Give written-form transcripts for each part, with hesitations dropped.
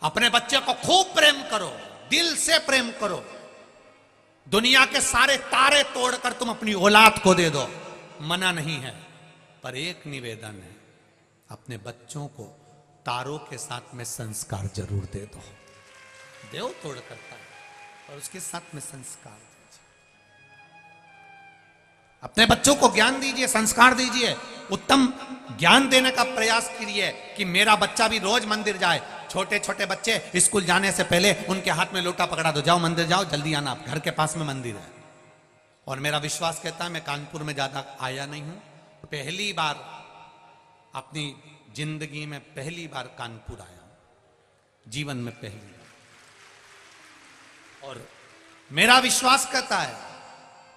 अपने बच्चे को खूब प्रेम करो, दिल से प्रेम करो। दुनिया के सारे तारे तोड़कर तुम अपनी औलाद को दे दो, मना नहीं है। पर एक निवेदन है, अपने बच्चों को तारों के साथ में संस्कार जरूर दे दो। देव तोड़ करता है और उसके साथ में संस्कार दीजिए। अपने बच्चों को ज्ञान दीजिए, संस्कार दीजिए। उत्तम ज्ञान देने का प्रयास कीजिए कि मेरा बच्चा भी रोज मंदिर जाए। छोटे छोटे बच्चे स्कूल जाने से पहले उनके हाथ में लोटा पकड़ा दो, जाओ मंदिर जाओ, जल्दी आना, घर के पास में मंदिर है। और मेरा विश्वास कहता है, मैं कानपुर में ज्यादा आया नहीं हूं, पहली बार अपनी जिंदगी में पहली बार कानपुर आया हूं, जीवन में पहली बार। और मेरा विश्वास कहता है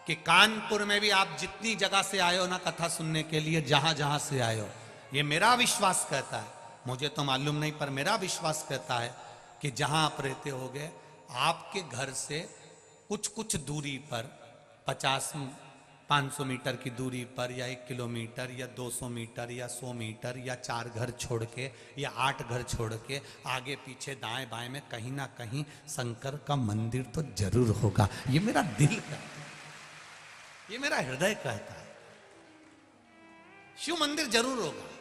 कि कानपुर में भी आप जितनी जगह से आए हो ना कथा सुनने के लिए, जहां जहां से आए हो, ये मेरा विश्वास कहता है, मुझे तो मालूम नहीं पर मेरा विश्वास कहता है कि जहां आप रहते होगे, आपके घर से कुछ कुछ दूरी पर 50-500 मीटर की दूरी पर, या 1 किलोमीटर, या 200 मीटर, या 100 मीटर, या 4 घर छोड़ के, या 8 घर छोड़ के, आगे पीछे दाएं बाएं में कहीं ना कहीं शंकर का मंदिर तो जरूर होगा। ये मेरा दिल कहता है, ये मेरा हृदय कहता है, शिव मंदिर जरूर होगा।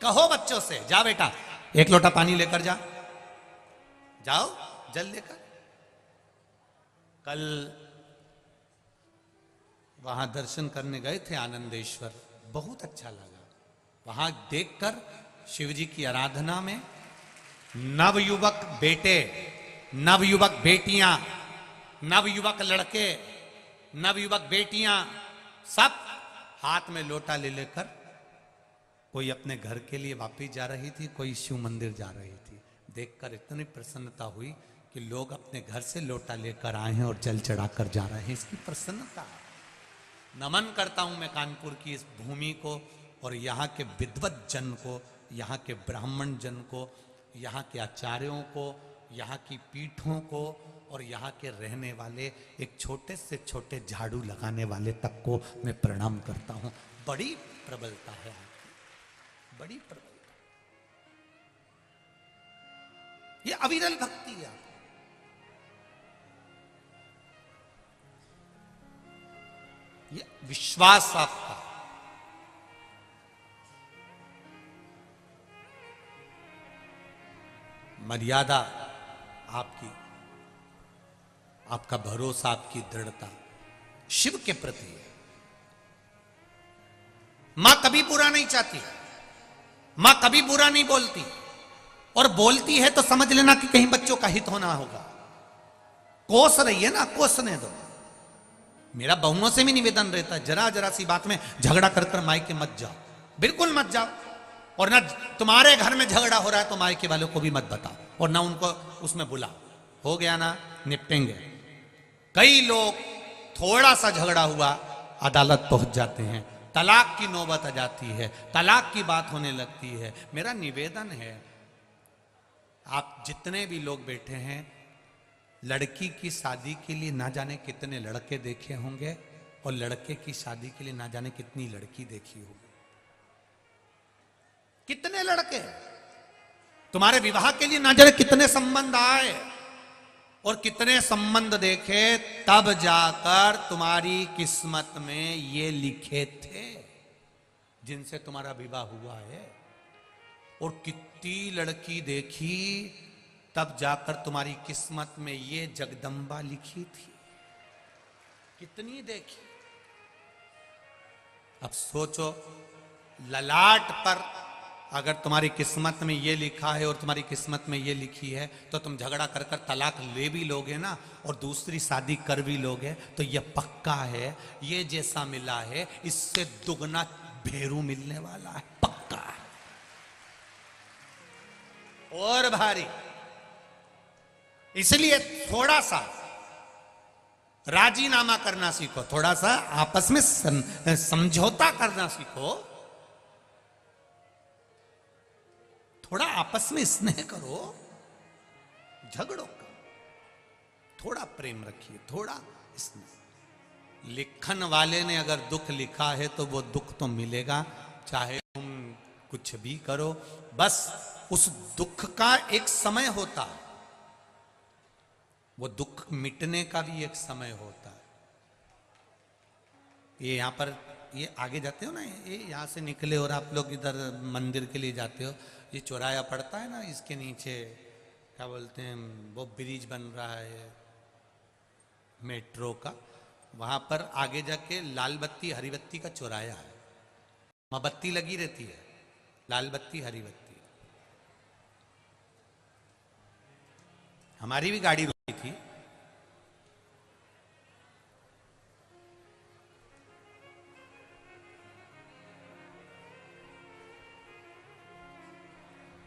कहो बच्चों से, जा बेटा 1 लोटा पानी लेकर जा, जाओ जल लेकर। कल वहां दर्शन करने गए थे आनंदेश्वर, बहुत अच्छा लगा। वहां देखकर शिव जी की आराधना में नवयुवक बेटे, नवयुवक बेटियां, नवयुवक लड़के, नवयुवक बेटियां सब हाथ में लोटा ले लेकर, कोई अपने घर के लिए वापिस जा रही थी, कोई शिव मंदिर जा रही थी। देखकर इतनी प्रसन्नता हुई कि लोग अपने घर से लोटा लेकर आए हैं और जल चढ़ाकर जा रहे हैं। इसकी प्रसन्नता है। नमन करता हूं मैं कानपुर की इस भूमि को और यहाँ के विद्वत जन को, यहाँ के ब्राह्मण जन को, यहाँ के आचार्यों को, यहाँ की पीठों को, और यहाँ के रहने वाले एक छोटे से छोटे झाड़ू लगाने वाले तक को मैं प्रणाम करता हूँ। बड़ी प्रबलता है, बड़ी प्रबलता, ये अविरल भक्ति है। ये विश्वास आपका, मर्यादा आपकी, आपका भरोसा, आपकी दृढ़ता शिव के प्रति है। मां कभी बुरा नहीं चाहती, मां कभी बुरा नहीं बोलती, और बोलती है तो समझ लेना कि कहीं बच्चों का हित होना होगा। कोस रही है ना, कोसने दो। मेरा बहुओं से भी निवेदन रहता है, जरा जरा सी बात में झगड़ा कर कर मायके मत जाओ, बिल्कुल मत जाओ। और ना तुम्हारे घर में झगड़ा हो रहा है तो मायके वालों को भी मत बताओ, और ना उनको उसमें बुलाओ। हो गया ना, निपटेंगे। कई लोग थोड़ा सा झगड़ा हुआ अदालत पहुंच जाते हैं, तलाक की नौबत आ जाती है, तलाक की बात होने लगती है। मेरा निवेदन है, आप जितने भी लोग बैठे हैं, लड़की की शादी के लिए ना जाने कितने लड़के देखे होंगे, और लड़के की शादी के लिए ना जाने कितनी लड़की देखी होगी। कितने लड़के तुम्हारे विवाह के लिए ना जाने कितने संबंध आए, और कितने संबंध देखे, तब जाकर तुम्हारी किस्मत में ये लिखे थे जिनसे तुम्हारा विवाह हुआ है। और कितनी लड़की देखी, तब जाकर तुम्हारी किस्मत में ये जगदम्बा लिखी थी। कितनी देखी। अब सोचो, ललाट पर अगर तुम्हारी किस्मत में ये लिखा है और तुम्हारी किस्मत में ये लिखी है, तो तुम झगड़ा कर कर तलाक ले भी लोगे ना, और दूसरी शादी कर भी लोगे, तो ये पक्का है, ये जैसा मिला है इससे दुगना भेरू मिलने वाला है, पक्का है। और भारी। इसलिए थोड़ा सा राजीनामा करना सीखो, थोड़ा सा आपस में समझौता करना सीखो, थोड़ा आपस में स्नेह करो, झगड़ो करो, थोड़ा प्रेम रखिए, थोड़ा स्नेह। लिखन वाले ने अगर दुख लिखा है तो वो दुख तो मिलेगा, चाहे तुम कुछ भी करो। बस उस दुख का एक समय होता है, वो दुख मिटने का भी एक समय होता है। ये यहां पर ये आगे जाते हो ना, ये यहां से निकले और आप लोग इधर मंदिर के लिए जाते हो, ये चौराया पड़ता है ना, इसके नीचे क्या बोलते हैं, वो ब्रिज बन रहा है मेट्रो का, वहां पर आगे जाके लाल बत्ती हरी बत्ती का चौराया है, वहां बत्ती लगी रहती है, लाल बत्ती हरी बत्ती। हमारी भी गाड़ी रुकी थी,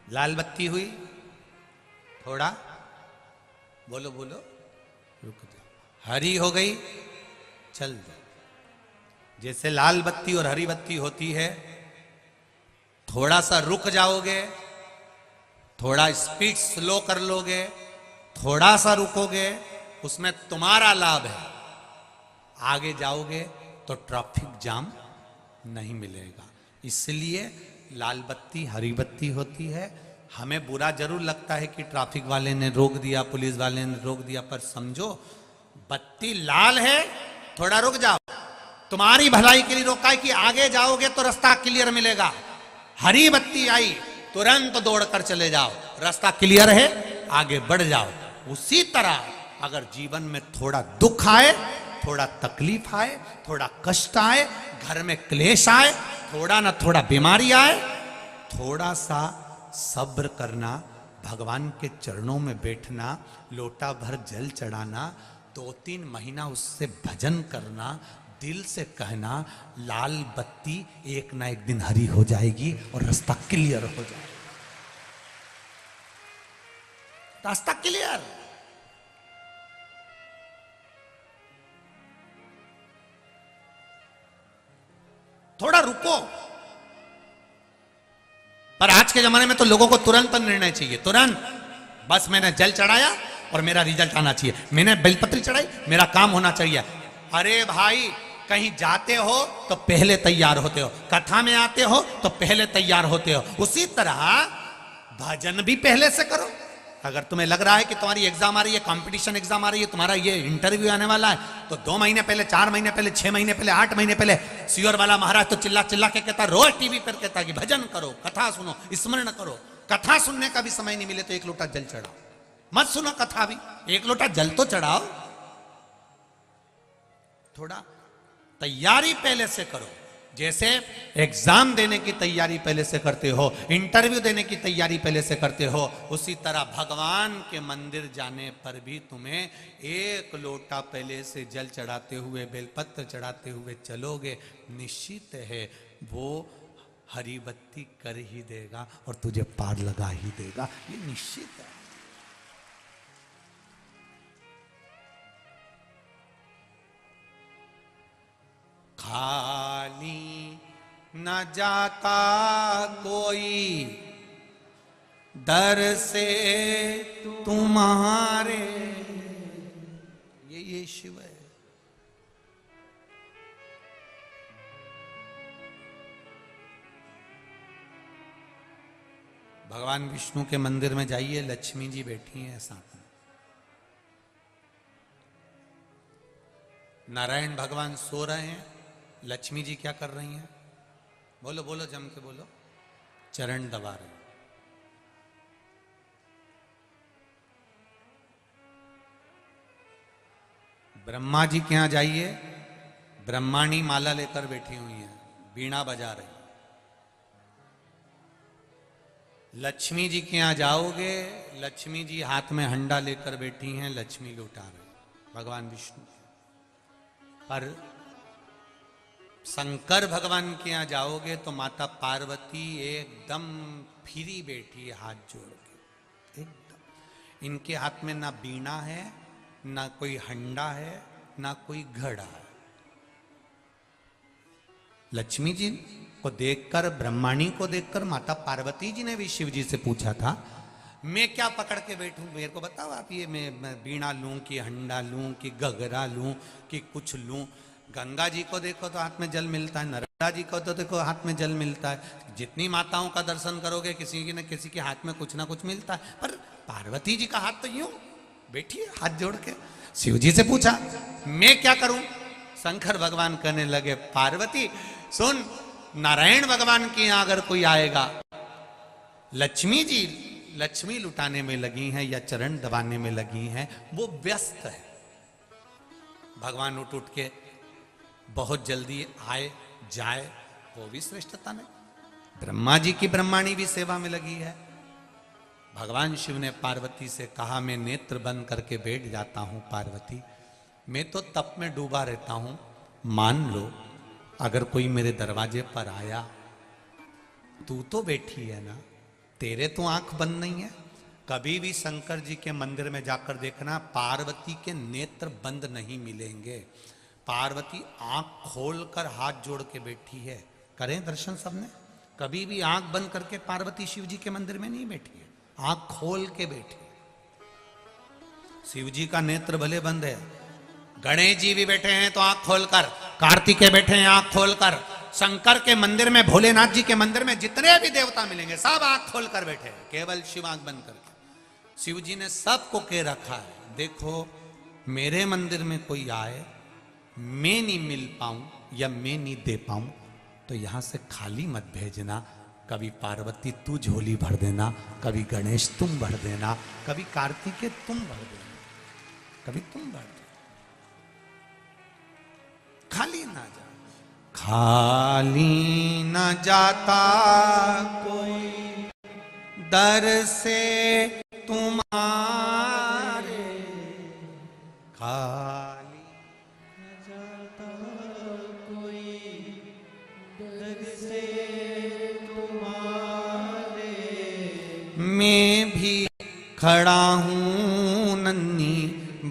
लाल बत्ती हुई, थोड़ा बोलो बोलो, रुक जाओ, हरी हो गई, चल जाओ। जैसे लाल बत्ती और हरी बत्ती होती है, थोड़ा सा रुक जाओगे, थोड़ा स्पीड स्लो कर लोगे, थोड़ा सा रुकोगे, उसमें तुम्हारा लाभ है, आगे जाओगे तो ट्रैफिक जाम नहीं मिलेगा। इसलिए लाल बत्ती हरी बत्ती होती है। हमें बुरा जरूर लगता है कि ट्रैफिक वाले ने रोक दिया, पुलिस वाले ने रोक दिया, पर समझो बत्ती लाल है, थोड़ा रुक जाओ, तुम्हारी भलाई के लिए रोका है कि आगे जाओगे तो रास्ता क्लियर मिलेगा। हरी बत्ती आई, तुरंत दौड़कर चले जाओ, रास्ता क्लियर है, आगे बढ़ जाओ। उसी तरह अगर जीवन में थोड़ा दुख आए, थोड़ा तकलीफ आए, थोड़ा कष्ट आए, घर में क्लेश आए, थोड़ा ना थोड़ा बीमारी आए, थोड़ा सा सब्र करना, भगवान के चरणों में बैठना, लोटा भर जल चढ़ाना, 2-3 महीना उससे भजन करना, दिल से कहना लाल बत्ती एक ना एक दिन हरी हो जाएगी और रास्ता क्लियर हो जाएगा, रास्ता क्लियर। थोड़ा रुको। पर आज के जमाने में तो लोगों को तुरंत निर्णय चाहिए, तुरंत, बस मैंने जल चढ़ाया और मेरा रिजल्ट आना चाहिए, मैंने बेलपत्री चढ़ाई, मेरा काम होना चाहिए। अरे भाई, कहीं जाते हो तो पहले तैयार होते हो, कथा में आते हो तो पहले तैयार होते हो। उसी तरह भजन भी पहले से करो। अगर तुम्हें लग रहा है कि तुम्हारी एग्जाम आ रही है, कंपटीशन एग्जाम आ रही है, तुम्हारा ये इंटरव्यू आने वाला है, तो 2 महीने पहले, 4 महीने पहले, 6 महीने पहले, 8 महीने पहले सियोर वाला महाराज तो चिल्ला चिल्ला के कहता, रोज टीवी पर कहता कि भजन करो, कथा सुनो, स्मरण करो। कथा सुनने का भी समय नहीं मिले तो 1 लोटा जल चढ़ाओ, मत सुनो कथा भी, 1 लोटा जल तो चढ़ाओ। थोड़ा तैयारी पहले से करो, जैसे एग्जाम देने की तैयारी पहले से करते हो, इंटरव्यू देने की तैयारी पहले से करते हो, उसी तरह भगवान के मंदिर जाने पर भी तुम्हें 1 लोटा पहले से जल चढ़ाते हुए, बेलपत्र चढ़ाते हुए चलोगे, निश्चित है वो हरी बत्ती कर ही देगा और तुझे पार लगा ही देगा, ये निश्चित है। खाली न जाता कोई दर से तुम्हारे, ये शिव है। भगवान विष्णु के मंदिर में जाइए, लक्ष्मी जी बैठी हैं साथ में, नारायण भगवान सो रहे हैं, लक्ष्मी जी क्या कर रही हैं? बोलो बोलो, जम के बोलो, चरण दबा रहे हैं। ब्रह्मा जी के यहां जाइए, ब्रह्माणी माला लेकर बैठी हुई हैं, बीणा बजा रही। लक्ष्मी जी के यहां जाओगे, लक्ष्मी जी हाथ में हंडा लेकर बैठी हैं, लक्ष्मी लौटा रहे भगवान विष्णु। पर शंकर भगवान के यहां जाओगे तो माता पार्वती एकदम फिरी बैठी है, हाथ जोड़ के एकदम। इनके हाथ में ना बीणा है, ना कोई हंडा है, ना कोई घड़ा है। लक्ष्मी जी को देखकर, ब्रह्माणी को देखकर माता पार्वती जी ने भी शिव जी से पूछा था, मैं क्या पकड़ के बैठूं, मेरे को बताओ आप, ये मैं बीणा लूं कि हंडा लूं कि गगरा लूं कि कुछ लूं। गंगा जी को देखो तो हाथ में जल मिलता है, जी को तो देखो हाथ में जल मिलता है, जितनी माताओं का दर्शन करोगे किसी की न किसी के हाथ में कुछ ना कुछ मिलता है, पर पार्वती जी का हाथ तो यूं बैठी है हाथ जोड़ के। शिव जी से पूछा मैं क्या करूं? शंकर भगवान कहने लगे पार्वती सुन, नारायण भगवान के यहां अगर कोई आएगा, लक्ष्मी जी लक्ष्मी लुटाने में लगी हैं या चरण दबाने में लगी हैं, वो व्यस्त है। भगवान उठ उठ के बहुत जल्दी आए जाए, वो भी श्रेष्ठता नहीं। ब्रह्मा जी की ब्रह्माणी भी सेवा में लगी है। भगवान शिव ने पार्वती से कहा मैं नेत्र बंद करके बैठ जाता हूं पार्वती, मैं तो तप में डूबा रहता हूं, मान लो अगर कोई मेरे दरवाजे पर आया, तू तो बैठी है ना, तेरे तो आंख बंद नहीं है। कभी भी शंकर जी के मंदिर में जाकर देखना, पार्वती के नेत्र बंद नहीं मिलेंगे। पार्वती आंख खोलकर हाथ जोड़ के बैठी है। करें दर्शन सबने, कभी भी आंख बंद करके पार्वती शिव जी के मंदिर में नहीं बैठी है, आंख खोल के बैठी। शिव जी का नेत्र भले बंद है, गणेश जी भी बैठे हैं तो आंख खोलकर, कार्तिकेय बैठे हैं आंख खोलकर, शंकर के मंदिर में, भोलेनाथ जी के मंदिर में जितने भी देवता मिलेंगे सब आंख खोलकर बैठे हैं, केवल शिव आंख बंद करके। शिव जी ने सबको कह रखा है देखो मेरे मंदिर में कोई आए, मैं नहीं मिल पाऊं या मैं नहीं दे पाऊं तो यहां से खाली मत भेजना। कभी पार्वती तू झोली भर देना, कभी गणेश तुम भर देना, कभी कार्तिकेय तुम भर देना, कभी तुम भर देना, खाली ना जा, खाली ना जाता कोई दर से तुम्हारे, खाली ना जाता कोई दर से तुम्हारे, मैं भी खड़ा हूं नन्ही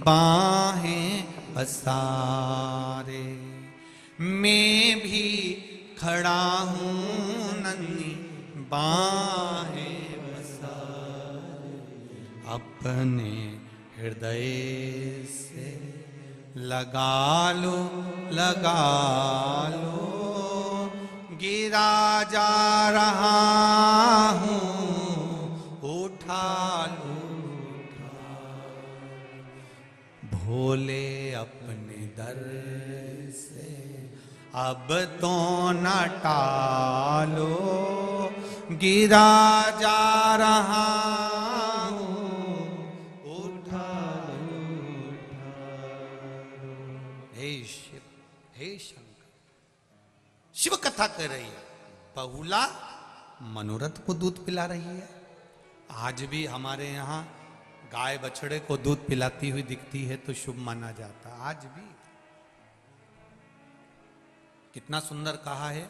बाहें पसारे, मैं भी खड़ा हूं नन्ही बाहें पसारे, अपने हृदय से लगा लो लगा लो, गिरा जा रहा हूं उठा लो भोले अपने दर से अब तो न टालो, गिरा जा रहा हूं उठा लो। हे शिव, हे शंकर, शिव कथा कर रही है, बहुला मनोरथ को दूध पिला रही है। आज भी हमारे यहाँ गाय बछड़े को दूध पिलाती हुई दिखती है तो शुभ माना जाता। आज भी कितना सुंदर कहा है,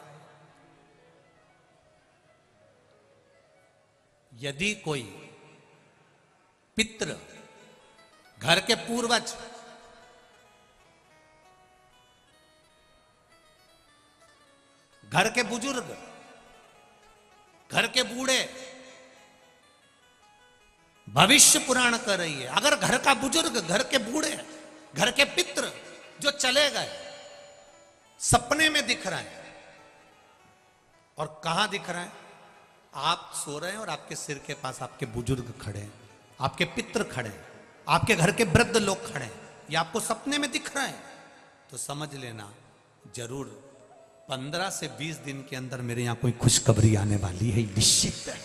यदि कोई पितृ, घर के पूर्वज, घर के बुजुर्ग, घर के बूढ़े, भविष्य पुराण कर रही है, अगर घर का बुजुर्ग, घर के बूढ़े, घर के पितृ जो चले गए, सपने में दिख रहे हैं, और कहां दिख रहे हैं? आप सो रहे हैं और आपके सिर के पास आपके बुजुर्ग खड़े हैं, आपके पितृ खड़े हैं, आपके घर के वृद्ध लोग खड़े हैं, ये आपको सपने में दिख रहे हैं, तो समझ लेना जरूर 15 से 20 दिन के अंदर मेरे यहां कोई खुशखबरी आने वाली है, निश्चित है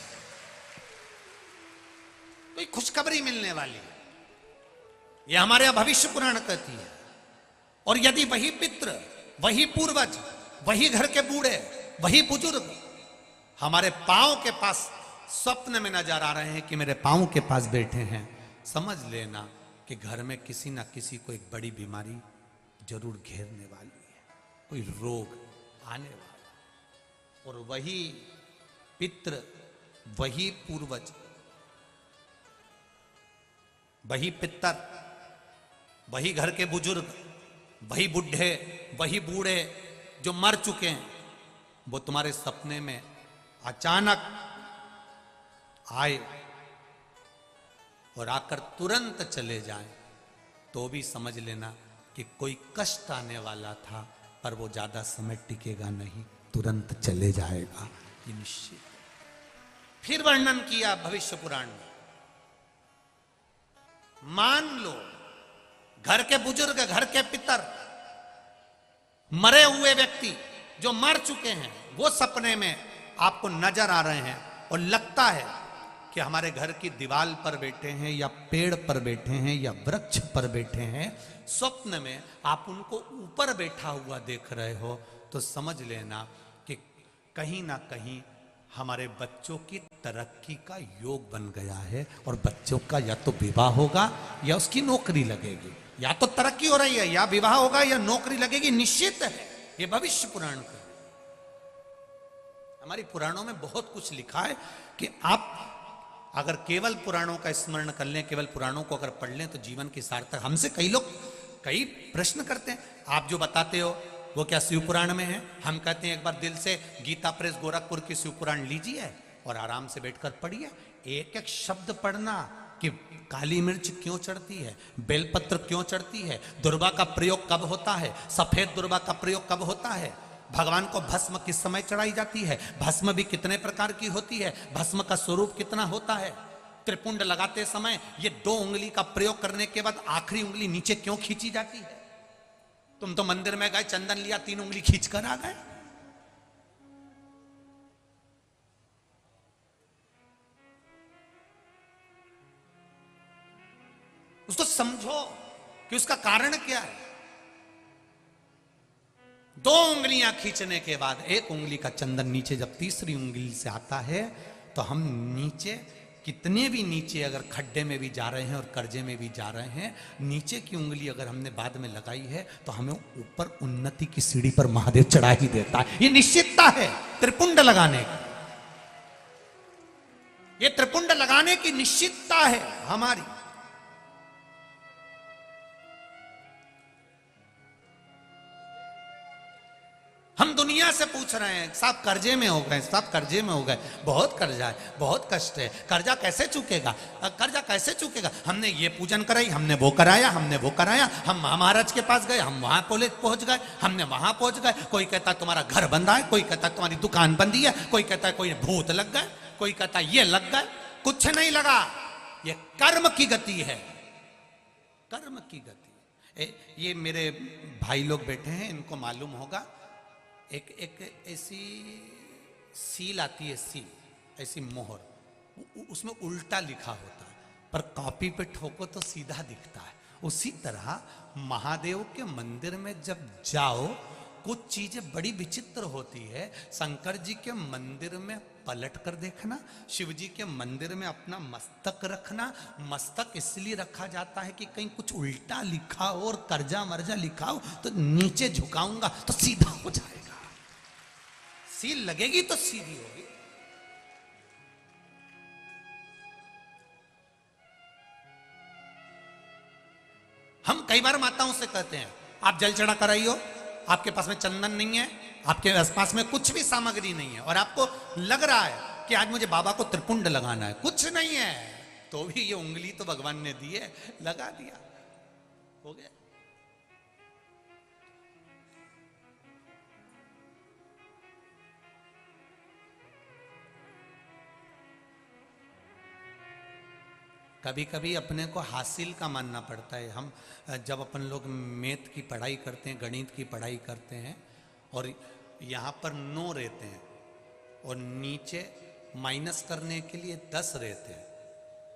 कोई खुशखबरी मिलने वाली है। ये हमारे यहां भविष्य पुराण कहती है। और यदि वही पितृ, वही पूर्वज, वही घर के बूढ़े, वही बुजुर्ग हमारे पांव के पास स्वप्न में नजर आ रहे हैं कि मेरे पांव के पास बैठे हैं, समझ लेना कि घर में किसी ना किसी को एक बड़ी बीमारी जरूर घेरने वाली है, कोई रोग आने वाला। और वही पितृ, वही पूर्वज, वही पितर, वही घर के बुजुर्ग, वही बुढ़े, वही बूढ़े जो मर चुके हैं, वो तुम्हारे सपने में अचानक आए और आकर तुरंत चले जाएं, तो भी समझ लेना कि कोई कष्ट आने वाला था, पर वो ज्यादा समय टिकेगा नहीं, तुरंत चले जाएगा, ये निश्चित। फिर वर्णन किया भविष्य पुराण में, मान लो घर के बुजुर्ग, घर के पितर, मरे हुए व्यक्ति जो मर चुके हैं, वो सपने में आपको नजर आ रहे हैं और लगता है कि हमारे घर की दीवार पर बैठे हैं या पेड़ पर बैठे हैं या वृक्ष पर बैठे हैं, स्वप्न में आप उनको ऊपर बैठा हुआ देख रहे हो, तो समझ लेना कि कहीं ना कहीं हमारे बच्चों की तरक्की का योग बन गया है और बच्चों का या तो विवाह होगा या उसकी नौकरी लगेगी, या तो तरक्की हो रही है या विवाह होगा या नौकरी लगेगी, निश्चित है। ये भविष्य पुराण का, हमारी पुराणों में बहुत कुछ लिखा है कि आप अगर केवल पुराणों का स्मरण कर लें, केवल पुराणों को अगर पढ़ लें तो जीवन की सार्थक। हमसे कई लोग कई प्रश्न करते हैं, आप जो बताते हो वो क्या शिव पुराण में है? हम कहते हैं एक बार दिल से गीता प्रेस गोरखपुर की शिव पुराण लीजिए और आराम से बैठकर पढ़िए, एक एक शब्द पढ़ना कि काली मिर्च क्यों चढ़ती है, बेलपत्र क्यों चढ़ती है, दुर्वा का प्रयोग कब होता है, सफेद दुर्वा का प्रयोग कब होता है, भगवान को भस्म किस समय चढ़ाई जाती है, भस्म भी कितने प्रकार की होती है, भस्म का स्वरूप कितना होता है, त्रिपुंड लगाते समय ये 2 उंगली का प्रयोग करने के बाद आखिरी उंगली नीचे क्यों खींची जाती है। तुम तो मंदिर में गए, चंदन लिया, 3 उंगली खींच कर आ गए। उसको समझो कि उसका कारण क्या है। 2 उंगलियां खींचने के बाद 1 उंगली का चंदन नीचे जब तीसरी उंगली से आता है तो हम नीचे, कितने भी नीचे अगर खड्डे में भी जा रहे हैं और कर्जे में भी जा रहे हैं, नीचे की उंगली अगर हमने बाद में लगाई है तो हमें ऊपर उन्नति की सीढ़ी पर महादेव चढ़ा ही देता है। ये निश्चितता है त्रिपुंड लगाने की, ये त्रिपुंड लगाने की निश्चितता है हमारी। हम दुनिया से पूछ रहे हैं, साहब कर्जे में हो गए, साहब कर्जे में हो गए, बहुत कर्जा है, बहुत कष्ट है, कर्जा कैसे चुकेगा, कर्जा कैसे चुकेगा। हमने ये पूजन कराई, हमने वो कराया, हमने वो कराया, हम महाराज के पास गए, हम वहां कॉलेज पहुंच गए, हमने वहां पहुंच गए, कोई कहता तुम्हारा घर बंधा है, कोई कहता तुम्हारी दुकान बंदी है, कोई कहता कोई भूत लग गए, कोई कहता ये लग गए। कुछ नहीं लगा, ये कर्म की गति है, कर्म की गति। ये मेरे भाई लोग बैठे हैं, इनको मालूम होगा, एक ऐसी सील आती है, सील ऐसी मोहर, उसमें उल्टा लिखा होता है, पर कॉपी पे ठोको तो सीधा दिखता है। उसी तरह महादेव के मंदिर में जब जाओ, कुछ चीजें बड़ी विचित्र होती है। शंकर जी के मंदिर में पलट कर देखना, शिव जी के मंदिर में अपना मस्तक रखना। मस्तक इसलिए रखा जाता है कि कहीं कुछ उल्टा लिखा हो और कर्जा मर्जा लिखा हो तो नीचे झुकाऊंगा तो सीधा हो जाएगा, सील लगेगी तो सीधी होगी। हम कई बार माताओं से कहते हैं आप जल चढ़ा कर आई हो, आपके पास में चंदन नहीं है, आपके आसपास में कुछ भी सामग्री नहीं है और आपको लग रहा है कि आज मुझे बाबा को त्रिपुंड लगाना है, कुछ नहीं है, तो भी ये उंगली तो भगवान ने दी है, लगा दिया, हो गया। कभी कभी अपने को हासिल का मानना पड़ता है। हम जब अपन लोग मैथ की पढ़ाई करते हैं, गणित की पढ़ाई करते हैं और यहाँ पर 9 रहते हैं और नीचे माइनस करने के लिए 10 रहते हैं,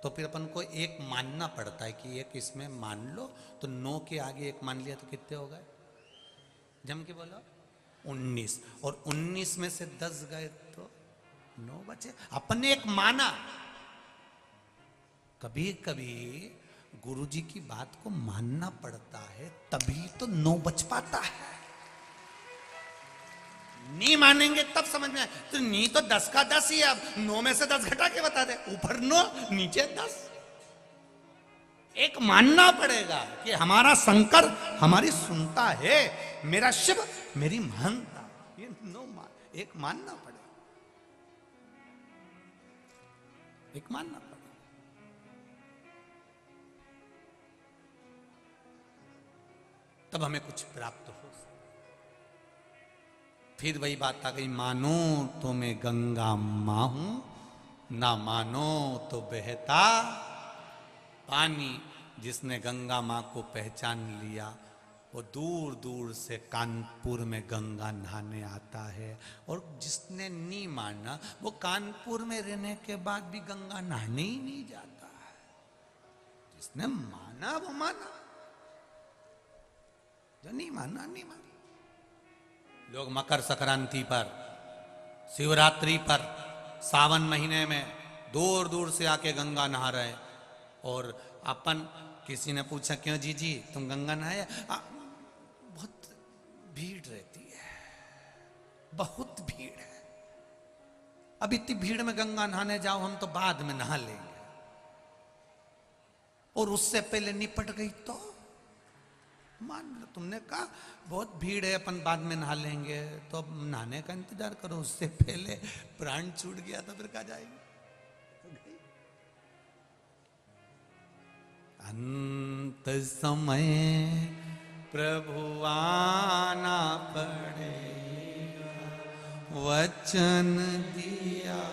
तो फिर अपन को 1 मानना पड़ता है कि 1 इसमें मान लो, तो 9 के आगे 1 मान लिया तो कितने हो गए, जम के बोलो 19, और 19 में से 10 गए तो 9 बचे। अपन ने 1 माना। कभी कभी गुरु जी की बात को मानना पड़ता है, तभी तो 9 बच पाता है। नहीं मानेंगे तब समझ में आए तो नहीं, तो 10 का 10 ही है, अब 9 में से 10 घटा के बता दे, ऊपर 9 नीचे 10। 1 मानना पड़ेगा कि हमारा शंकर हमारी सुनता है, मेरा शिव मेरी मानता, ये 1 मानना पड़ेगा, 1 मानना पड़ेगा। तब हमें कुछ प्राप्त हो। फिर वही बात आ गई, मानो तो मैं गंगा माँ हूं, ना मानो तो बहता पानी। जिसने गंगा माँ को पहचान लिया वो दूर दूर से कानपुर में गंगा नहाने आता है, और जिसने नहीं माना वो कानपुर में रहने के बाद भी गंगा नहाने ही नहीं जाता है। जिसने माना वो माना, जो नहीं माना नहीं माना। लोग मकर संक्रांति पर, शिवरात्रि पर, सावन महीने में दूर दूर से आके गंगा नहा रहे, और अपन किसी ने पूछा क्यों जी तुम गंगा नहाए? बहुत भीड़ रहती है, बहुत भीड़ है। अब इतनी भीड़ में गंगा नहाने जाओ, हम तो बाद में नहा लेंगे, और उससे पहले निपट गई तो मान लो तुमने कहा बहुत भीड़ है अपन बाद में नहा लेंगे, तो अब नहाने का इंतजार करो, उससे पहले प्राण छूट गया तो फिर कहा जाएगी। अंत समय प्रभु आना पड़ेगा, वचन दिया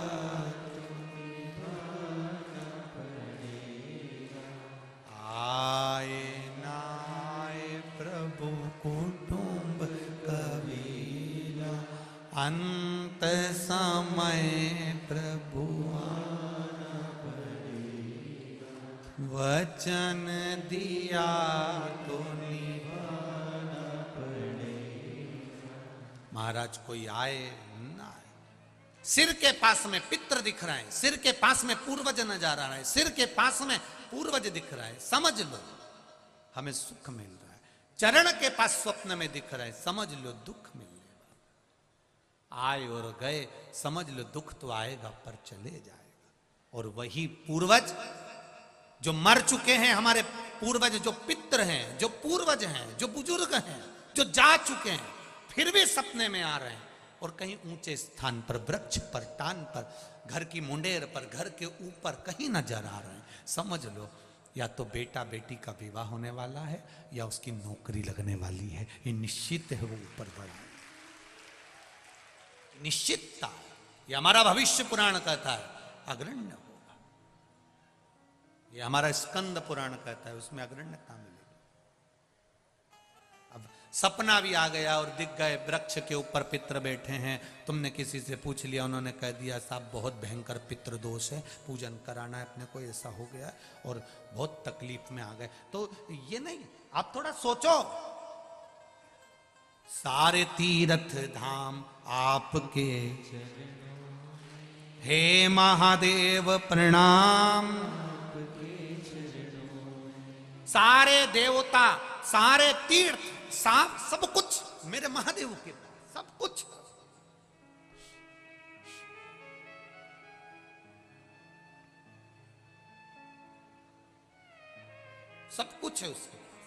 आए ना आए प्रभु कुटुंब कबीरा। अंत समय प्रभु आना पड़ेगा, वचन दिया तो निभाना पड़ेगा। महाराज कोई आए ना आए, सिर के पास में पितर दिख रहा है, सिर के पास में पूर्वज नजर आ रहा है, सिर के पास में पूर्वज दिख रहा है, समझ लो हमें सुख मिल रहा है। चरण के पास स्वप्न में दिख रहा है, समझ लो दुख मिलने वाला। आए और गए, समझ लो दुख तो आएगा पर चले जाएगा। और वही पूर्वज जो मर चुके हैं, हमारे पूर्वज जो पितर हैं, जो पूर्वज हैं, जो बुजुर्ग हैं, जो जा चुके हैं, फिर भी सपने में आ रहे हैं, और कहीं ऊंचे स्थान पर, वृक्ष पर, टान पर, घर की मुंडेर पर, घर के ऊपर कहीं नजर आ रहे हैं। समझ लो या तो बेटा बेटी का विवाह होने वाला है या उसकी नौकरी लगने वाली है, ये निश्चित है, वो ऊपर बढ़ा है, निश्चितता। ये हमारा भविष्य पुराण कहता है अग्रण्य होगा, ये हमारा स्कंद पुराण कहता है उसमें अग्रण्यता मिलेगी। अब सपना भी आ गया और दिख गए वृक्ष के ऊपर पितर बैठे हैं, तुमने किसी से पूछ लिया, उन्होंने कह दिया साहब बहुत भयंकर पितृ दोष है, पूजन कराना है अपने को, ऐसा हो गया और बहुत तकलीफ में आ गए। तो ये नहीं, आप थोड़ा सोचो, सारे तीर्थ धाम आपके हे महादेव प्रणाम, सारे देवता, सारे तीर्थ, सब कुछ मेरे महादेव के पास, सब कुछ। सब कुछ है उसके पास,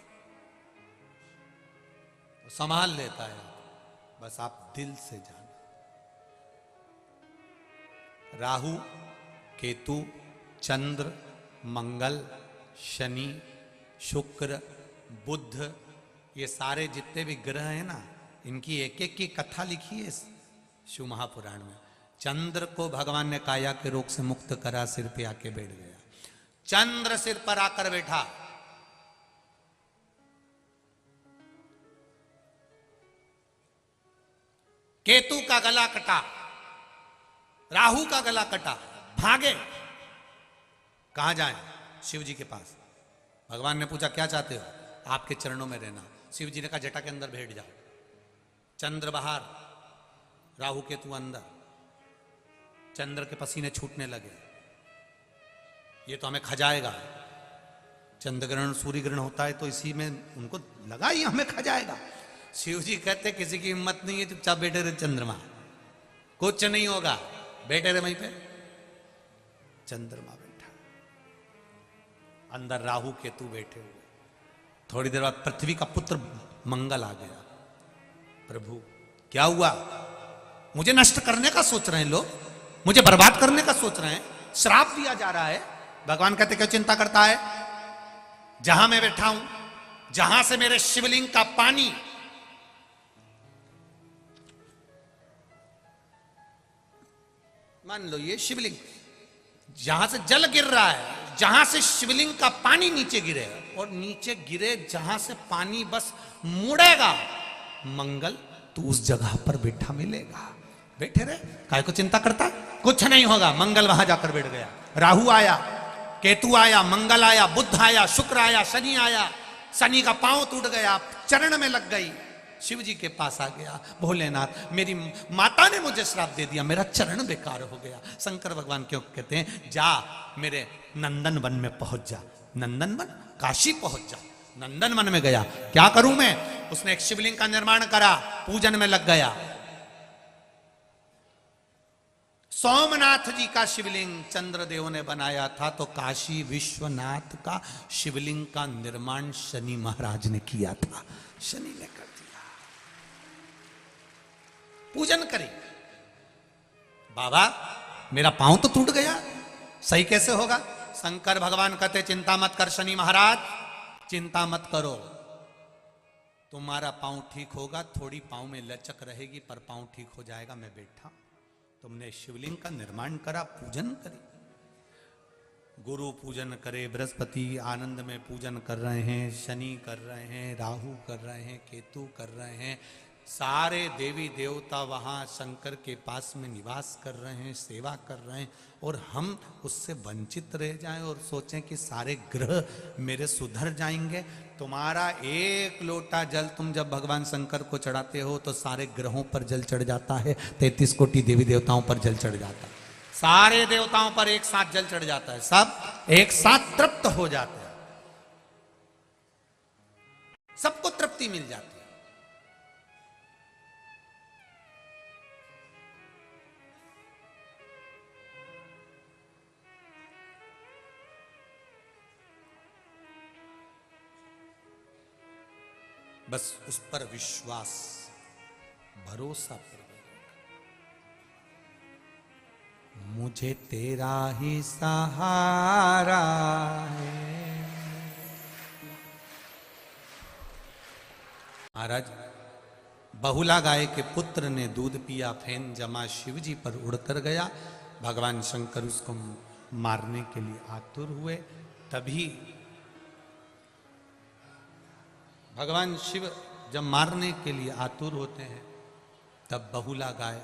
तो संभाल लेता है, बस आप दिल से जानो। राहु, केतु, चंद्र, मंगल, शनि, शुक्र, बुध, ये सारे जितने भी ग्रह हैं ना, इनकी एक एक की कथा लिखी है शिव महापुराण में। चंद्र को भगवान ने काया के रोग से मुक्त करा, सिर पे आके बैठ गया। चंद्र सिर पर आकर बैठा, केतु का गला कटा, राहु का गला कटा, भागे। कहां जाएं? शिव जी के पास। भगवान ने पूछा क्या चाहते हो? आपके चरणों में रहना। शिव जी ने कहा जटा के अंदर बैठ जाओ। चंद्र बाहर, राहु केतु अंदर। चंद्र के पसीने छूटने लगे, ये तो हमें खा जाएगा। चंद्र ग्रहण सूर्य ग्रहण होता है तो इसी में उनको लगा ही हमें खा जाएगा। शिव जी कहते किसी की हिम्मत नहीं है, चुपचाप बैठे रहे चंद्रमा, कुछ नहीं होगा, बैठे रहे वहीं पे। चंद्रमा बैठा, अंदर राहु केतु बैठे हुए। थोड़ी देर बाद पृथ्वी का पुत्र मंगल आ गया। प्रभु क्या हुआ? मुझे नष्ट करने का सोच रहे हैं लोग, मुझे बर्बाद करने का सोच रहे हैं, श्राप दिया जा रहा है। भगवान कहते क्यों चिंता करता है? जहां मैं बैठा हूं, जहां से मेरे शिवलिंग का पानी मान लो ये शिवलिंग, जहां से जल गिर रहा है, जहां से शिवलिंग का पानी नीचे गिरेगा, और नीचे गिरे जहां से पानी बस मुड़ेगा, मंगल तू उस जगह पर बैठा मिलेगा। बैठे रहे, काय को चिंता करता, कुछ नहीं होगा। मंगल वहां जाकर बैठ गया, राहु आया, केतु आया, मंगल आया, बुध आया, शुक्र आया, शनि आया, शनि का पांव टूट गया, चरण में लग गई, शिव जी के पास आ गया, भोलेनाथ मेरी माता ने मुझे श्राप दे दिया, मेरा चरण बेकार हो गया। शंकर भगवान क्यों कहते हैं, जा मेरे नंदन वन में पहुंच जा। नंदन वन, काशी पहुंच जा। नंदन वन में गया, क्या करूं मैं? उसने एक शिवलिंग का निर्माण करा, पूजन में लग गया। सोमनाथ जी का शिवलिंग चंद्रदेव ने बनाया था, तो काशी विश्वनाथ का शिवलिंग का निर्माण शनि महाराज ने किया था, शनि ने कर दिया। पूजन करी, बाबा मेरा पांव तो टूट गया, सही कैसे होगा? शंकर भगवान कहते चिंता मत कर शनि महाराज, चिंता मत करो, तुम्हारा पांव ठीक होगा, थोड़ी पांव में लचक रहेगी पर पांव ठीक हो जाएगा, मैं बैठा। तुमने शिवलिंग का निर्माण करा, पूजन करे, गुरु पूजन करे, बृहस्पति आनंद में पूजन कर रहे हैं, शनि कर रहे हैं, राहु कर रहे हैं, केतु कर रहे हैं, सारे देवी देवता वहाँ शंकर के पास में निवास कर रहे हैं, सेवा कर रहे हैं, और हम उससे वंचित रह जाएं और सोचें कि सारे ग्रह मेरे सुधर जाएंगे। तुम्हारा एक लोटा जल तुम जब भगवान शंकर को चढ़ाते हो तो सारे ग्रहों पर जल चढ़ जाता है, 33 कोटि देवी देवताओं पर जल चढ़ जाता है, सारे देवताओं पर एक साथ जल चढ़ जाता है, सब एक साथ तृप्त हो जाते हैं, सबको तृप्ति मिल जाती है। बस उस पर विश्वास, भरोसा कर, मुझे तेरा ही सहारा है। महाराज, बहुला गाय के पुत्र ने दूध पिया, फेन जमा शिव जी पर उड़कर गया। भगवान शंकर उसको मारने के लिए आतुर हुए। तभी भगवान शिव जब मारने के लिए आतुर होते हैं, तब बहुला गाय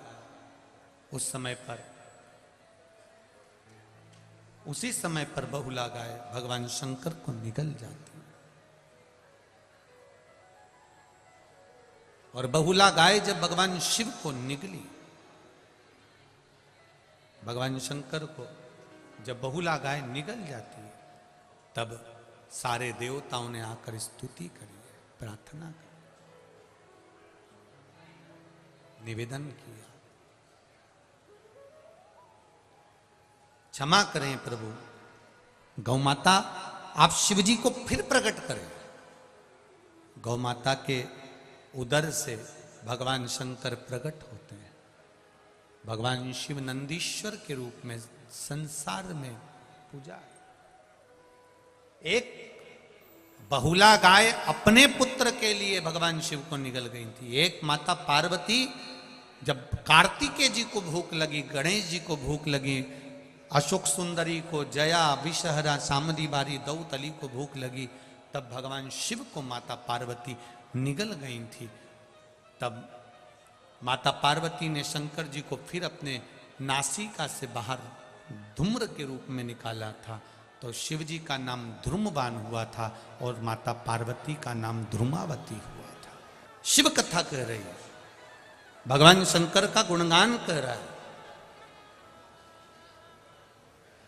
उस समय पर, उसी समय पर बहुला गाय भगवान शंकर को निगल जाती है। और बहुला गाय जब भगवान शिव को निगली, भगवान शंकर को जब बहुला गाय निगल जाती है, तब सारे देवताओं ने आकर स्तुति करी, प्रार्थना करी, निवेदन किया, क्षमा करें प्रभु, गौ माता आप शिव जी को फिर प्रकट करें। गौ माता के उदर से भगवान शंकर प्रकट होते हैं। भगवान शिव नंदीश्वर के रूप में संसार में पूजा है। एक बहुला गाय अपने पुत्र के लिए भगवान शिव को निगल गई थी। एक माता पार्वती जब कार्तिकेय जी को भूख लगी, गणेश जी को भूख लगी, अशोक सुंदरी को, जया, विषहरा, सामदी बारी, दौतली को भूख लगी, तब भगवान शिव को माता पार्वती निगल गई थी। तब माता पार्वती ने शंकर जी को फिर अपने नासिका से बाहर धूम्र के रूप में निकाला था, तो शिव जी का नाम ध्रुमबान हुआ था और माता पार्वती का नाम ध्रुमावती हुआ था। शिव कथा कह रही है, भगवान शंकर का गुणगान कर रहा है,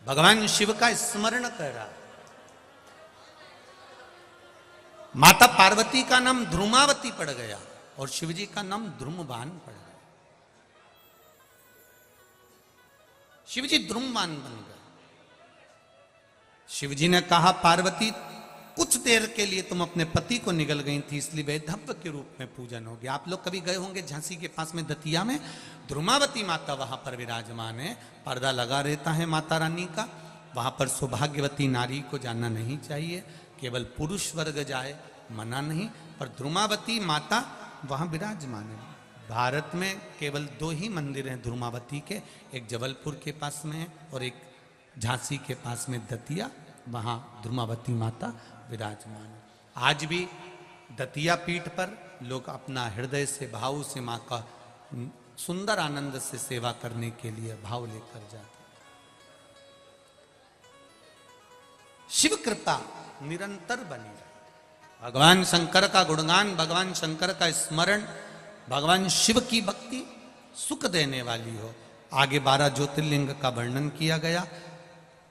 भगवान शिव का स्मरण कर रहा है। माता पार्वती का नाम ध्रुमावती पड़ गया और शिव जी का नाम ध्रुमबान पड़ गया। शिव जी ध्रुमबान बन गए। शिव जी ने कहा, पार्वती कुछ देर के लिए तुम अपने पति को निगल गई थी, इसलिए वैधव्य के रूप में पूजन हो गया। आप लोग कभी गए होंगे झांसी के पास में दतिया में, ध्रुमावती माता वहां पर विराजमान है, पर्दा लगा रहता है माता रानी का। वहां पर सौभाग्यवती नारी को जाना नहीं चाहिए, केवल पुरुष वर्ग जाए, मना नहीं, पर ध्रुमावती माता वहां विराजमान है। भारत में केवल 2 ही मंदिर हैं ध्रुमावती के, एक जबलपुर के पास में है और एक झांसी के पास में दतिया, वहाँ ध्रुमावती माता विराजमान है। आज भी दतिया पीठ पर लोग अपना हृदय से भाव से माँ का सुंदर आनंद से सेवा करने के लिए भाव लेकर जाते हैं। शिव कृपा निरंतर बनी रहे, भगवान शंकर का गुणगान, भगवान शंकर का स्मरण, भगवान शिव की भक्ति सुख देने वाली हो। आगे 12 ज्योतिर्लिंग का वर्णन किया गया।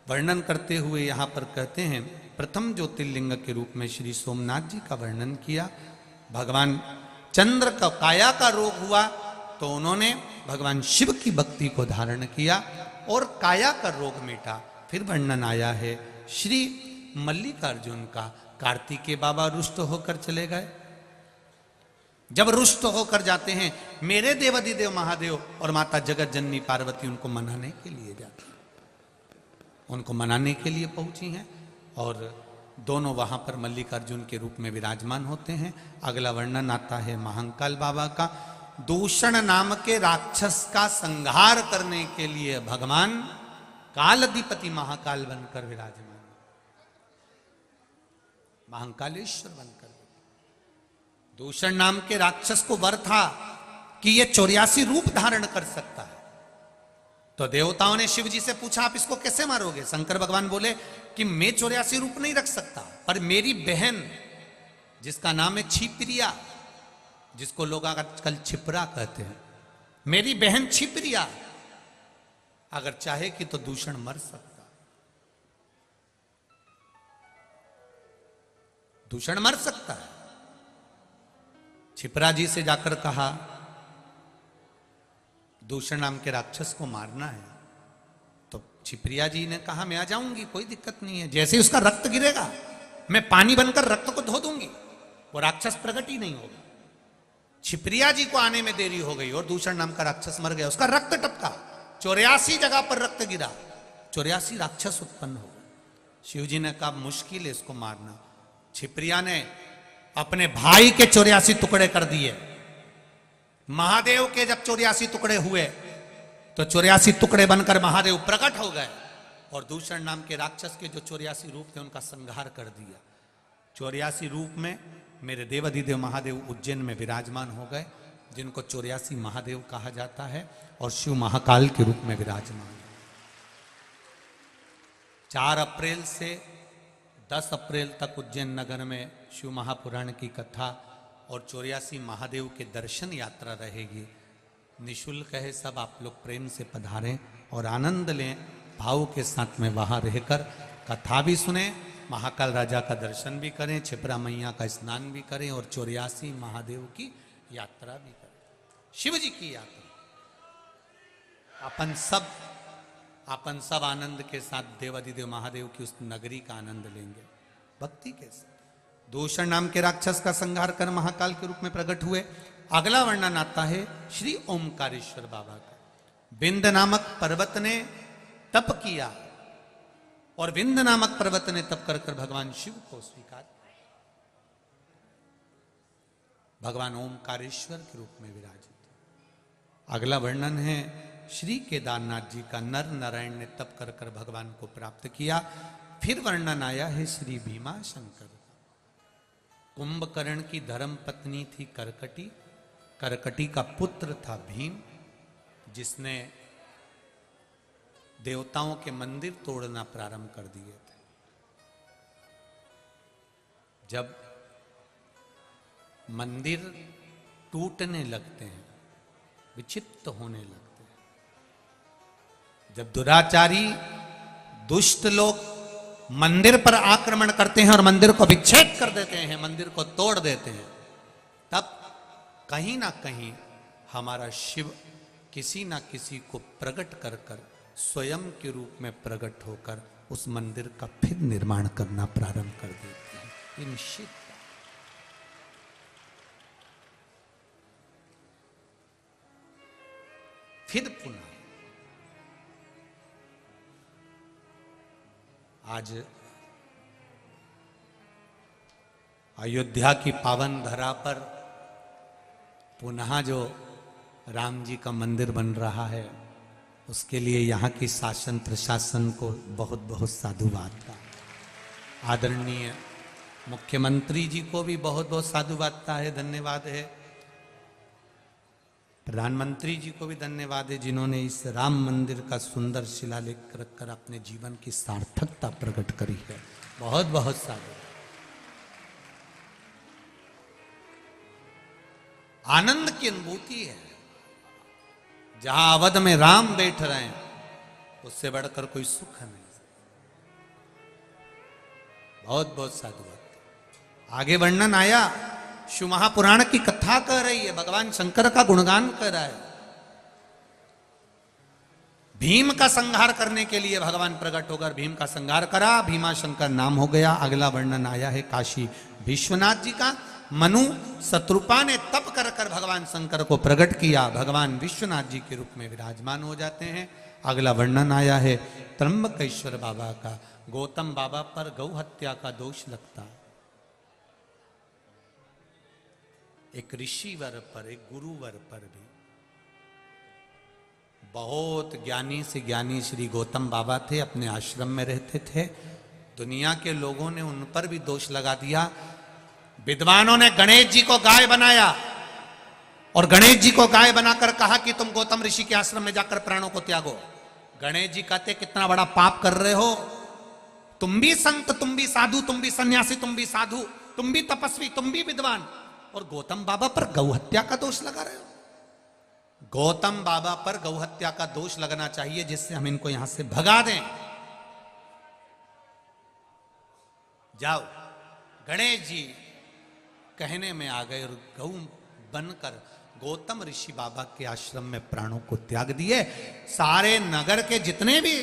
वर्णन करते हुए यहाँ पर कहते हैं, प्रथम ज्योतिर्लिंग के रूप में श्री सोमनाथ जी का वर्णन किया। भगवान चंद्र का काया का रोग हुआ तो उन्होंने भगवान शिव की भक्ति को धारण किया और काया का रोग मिटा। फिर वर्णन आया है श्री मल्लिकार्जुन का, कार्तिकेय बाबा रुष्ट होकर चले गए। जब रुष्ट होकर जाते हैं, मेरे देवाधिदेव महादेव और माता जगत जननी पार्वती उनको मनाने के लिए जाते हैं, उनको मनाने के लिए पहुंची हैं और दोनों वहां पर मल्लिकार्जुन के रूप में विराजमान होते हैं। अगला वर्णन आता है महाकाल बाबा का। दूषण नाम के राक्षस का संहार करने के लिए भगवान कालाधिपति महाकाल बनकर विराजमान, महाकालेश्वर बनकर। दूषण नाम के राक्षस को वर था कि ये 84 रूप धारण कर सकता है। तो देवताओं ने शिव जी से पूछा, आप इसको कैसे मारोगे? शंकर भगवान बोले कि मैं 84 रूप नहीं रख सकता, पर मेरी बहन जिसका नाम है छिप्रिया, जिसको लोग आजकल छिपरा कहते हैं, मेरी बहन छिप्रिया अगर चाहे कि तो दूषण मर सकता, दूषण मर सकता है। छिपरा जी से जाकर कहा, दूषण नाम के राक्षस को मारना है। तो छिपरिया जी ने कहा, मैं आ जाऊंगी, कोई दिक्कत नहीं है। जैसे ही उसका रक्त गिरेगा मैं पानी बनकर रक्त को धो दूंगी, वो राक्षस प्रकट ही नहीं होगा। छिपरिया जी को आने में देरी हो गई और दूषण नाम का राक्षस मर गया, उसका रक्त टपका, 84 जगह पर रक्त गिरा, 84 राक्षस उत्पन्न हो गए। शिव जी ने कहा, मुश्किल है इसको मारना। छिपरिया ने अपने भाई के 84 टुकड़े कर दिए। महादेव के जब 84 टुकड़े हुए तो 84 टुकड़े बनकर महादेव प्रकट हो गए और दूषण नाम के राक्षस के जो 84 रूप थे उनका संहार कर दिया। 84 रूप में मेरे देवाधिदेव महादेव उज्जैन में विराजमान हो गए, जिनको 84 महादेव कहा जाता है और शिव महाकाल के रूप में विराजमान। 4 अप्रैल से 10 अप्रैल तक उज्जैन नगर में शिव महापुराण की कथा और 84 महादेव के दर्शन यात्रा रहेगी। निशुल्क है, सब आप लोग प्रेम से पधारें और आनंद लें, भाव के साथ में वहां रहकर कथा भी सुने, महाकाल राजा का दर्शन भी करें, छिपरा मैया का स्नान भी करें और 84 महादेव की यात्रा भी करें, शिव जी की यात्रा। अपन सब आनंद के साथ देवाधिदेव महादेव की उस नगरी का आनंद लेंगे भक्ति के साथ। दूषण नाम के राक्षस का संहार कर महाकाल के रूप में प्रकट हुए। अगला वर्णन आता है श्री ओमकारेश्वर बाबा का। विंध्य नामक पर्वत ने तप किया और विंध्य नामक पर्वत ने तप कर कर भगवान शिव को स्वीकार, भगवान ओमकारेश्वर के रूप में विराजित। अगला वर्णन है श्री केदारनाथ जी का। नर नारायण ने तप कर कर भगवान को प्राप्त किया। फिर वर्णन आया है श्री भीमा शंकर। कुंभकर्ण की धर्म पत्नी थी करकटी, करकटी का पुत्र था भीम, जिसने देवताओं के मंदिर तोड़ना प्रारंभ कर दिए थे। जब मंदिर टूटने लगते हैं, विचित्र होने लगते हैं, जब दुराचारी दुष्ट लोग मंदिर पर आक्रमण करते हैं और मंदिर को विच्छेद कर देते हैं, मंदिर को तोड़ देते हैं, तब कहीं ना कहीं हमारा शिव किसी ना किसी को प्रकट कर कर स्वयं के रूप में प्रकट होकर उस मंदिर का फिर निर्माण करना प्रारंभ कर देते हैं। ये निश्चित फिर पुनः आज अयोध्या की पावन धरा पर पुनः जो राम जी का मंदिर बन रहा है, उसके लिए यहाँ की शासन प्रशासन को बहुत बहुत साधुवाद का, आदरणीय मुख्यमंत्री जी को भी बहुत बहुत साधुवाद का है, धन्यवाद है। प्रधानमंत्री जी को भी धन्यवाद है जिन्होंने इस राम मंदिर का सुंदर शिलालेख रखकर अपने जीवन की सार्थकता प्रकट करी है। बहुत बहुत साधुवाद। आनंद की अनुभूति है। जहां अवध में राम बैठ रहे हैं उससे बढ़कर कोई सुख नहीं। बहुत बहुत साधुवाद। आगे वर्णन आया, शिव महापुराण की कथा कह रही है, भगवान शंकर का गुणगान कर रहा है। भीम का संहार करने के लिए भगवान प्रकट होकर भीम का संहार करा, भीमा शंकर नाम हो गया। अगला वर्णन आया है काशी विश्वनाथ जी का। मनु शत्रुपा ने तप कर कर भगवान शंकर को प्रकट किया, भगवान विश्वनाथ जी के रूप में विराजमान हो जाते हैं। अगला वर्णन आया है त्र्यंबकेश्वर बाबा का। गौतम बाबा पर गौ हत्या का दोष लगता, एक ऋषि वर पर, एक गुरु वर पर भी। बहुत ज्ञानी से ज्ञानी श्री गौतम बाबा थे, अपने आश्रम में रहते थे। दुनिया के लोगों ने उन पर भी दोष लगा दिया। विद्वानों ने गणेश जी को गाय बनाया और गणेश जी को गाय बनाकर कहा कि तुम गौतम ऋषि के आश्रम में जाकर प्राणों को त्यागो। गणेश जी कहते कितना बड़ा पाप कर रहे हो, तुम भी संत, तुम भी साधु, तुम भी सन्यासी, तुम भी साधु, तुम भी तपस्वी, तुम भी विद्वान, और गौतम बाबा पर गौ हत्या का दोष लगा रहे हो। गौतम बाबा पर गौ हत्या का दोष लगना चाहिए जिससे हम इनको यहां से भगा दें। जाओ। गणेश जी कहने में आ गए और गौ बनकर गौतम ऋषि बाबा के आश्रम में प्राणों को त्याग दिए। सारे नगर के जितने भी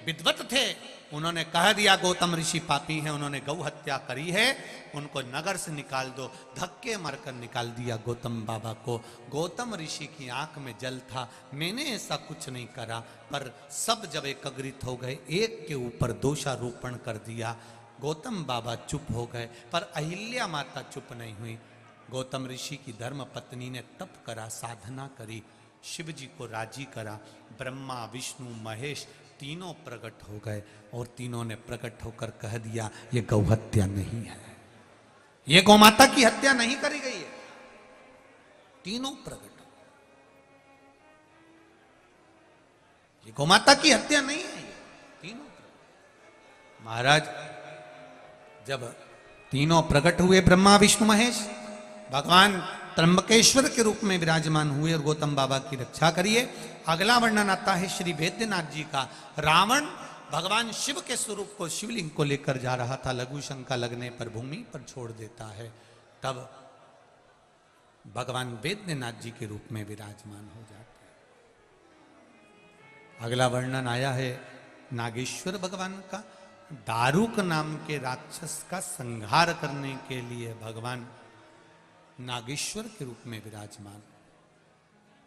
विद्वत थे उन्होंने कह दिया गौतम ऋषि पापी हैं, उन्होंने गौ हत्या करी है, उनको नगर से निकाल दो। धक्के मारकर निकाल दिया गौतम बाबा को। गौतम ऋषि की आंख में जल था, मैंने ऐसा कुछ नहीं करा, पर सब जब एकत्रित हो गए एक के ऊपर दोषारोपण कर दिया। गौतम बाबा चुप हो गए, पर अहिल्या माता चुप नहीं हुई। गौतम ऋषि की धर्म पत्नी ने तप करा, साधना करी, शिव जी को राजी करा। ब्रह्मा विष्णु महेश तीनों प्रकट हो गए और तीनों ने प्रकट होकर कह दिया ये गौ हत्या नहीं है, ये गौ माता की हत्या नहीं करी गई है। तीनों प्रकट, ये गौ माता की हत्या नहीं है, तीनों प्रकट। महाराज जब तीनों प्रकट हुए, ब्रह्मा विष्णु महेश, भगवान त्र्यंबकेश्वर के रूप में विराजमान हुए और गौतम बाबा की रक्षा करिए। अगला वर्णन आता है श्री वैद्यनाथ जी का। रावण भगवान शिव के स्वरूप को, शिवलिंग को लेकर जा रहा था, लघु शंका लगने पर भूमि पर छोड़ देता है। तब भगवान वैद्यनाथ जी के रूप में विराजमान हो जाते हैं। अगला वर्णन आया है नागेश्वर भगवान का। दारुक नाम के राक्षस का संहार करने के लिए भगवान नागेश्वर के रूप में विराजमान।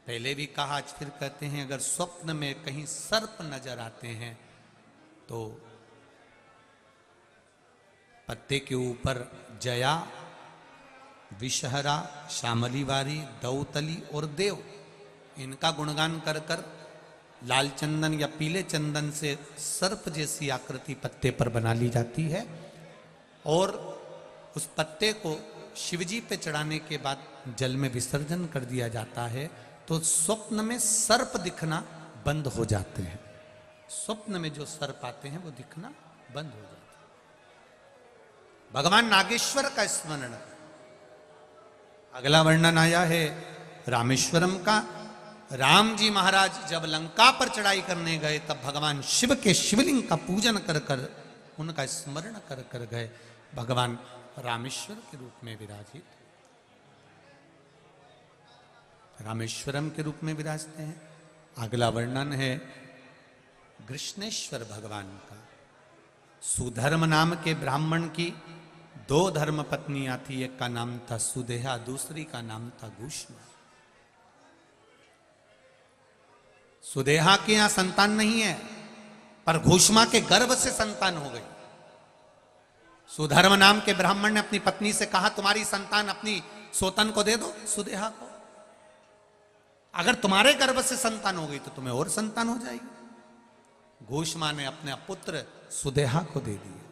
पहले भी कहा, आज फिर कहते हैं, अगर स्वप्न में कहीं सर्प नजर आते हैं तो पत्ते के ऊपर जया, विषहरा, श्यामलीवारी, दौतली और देव, इनका गुणगान कर कर लाल चंदन या पीले चंदन से सर्प जैसी आकृति पत्ते पर बना ली जाती है और उस पत्ते को शिवजी पे चढ़ाने के बाद जल में विसर्जन कर दिया जाता है। तो स्वप्न में सर्प दिखना बंद हो जाते हैं। स्वप्न में जो सर्प आते हैं वो दिखना बंद हो जाते हैं। भगवान नागेश्वर का स्मरण। अगला वर्णन आया है रामेश्वरम का। राम जी महाराज जब लंका पर चढ़ाई करने गए तब भगवान शिव के शिवलिंग का पूजन कर कर, उनका स्मरण कर कर गए। भगवान रामेश्वर के रूप में विराजित, रामेश्वरम के रूप में विराजते हैं। अगला वर्णन है कृष्णेश्वर भगवान का। सुधर्म नाम के ब्राह्मण की दो धर्म पत्नियां थी, एक का नाम था सुदेहा, दूसरी का नाम था घूष्मा। सुदेहा के यहां संतान नहीं है, पर घूष्मा के गर्भ से संतान हो गई। सुधर्म नाम के ब्राह्मण ने अपनी पत्नी से कहा तुम्हारी संतान अपनी सोतन को दे दो, सुदेहा को। अगर तुम्हारे गर्भ से संतान हो गई तो तुम्हें और संतान हो जाएगी। घोषमा ने अपने पुत्र सुदेहा को दे दिया।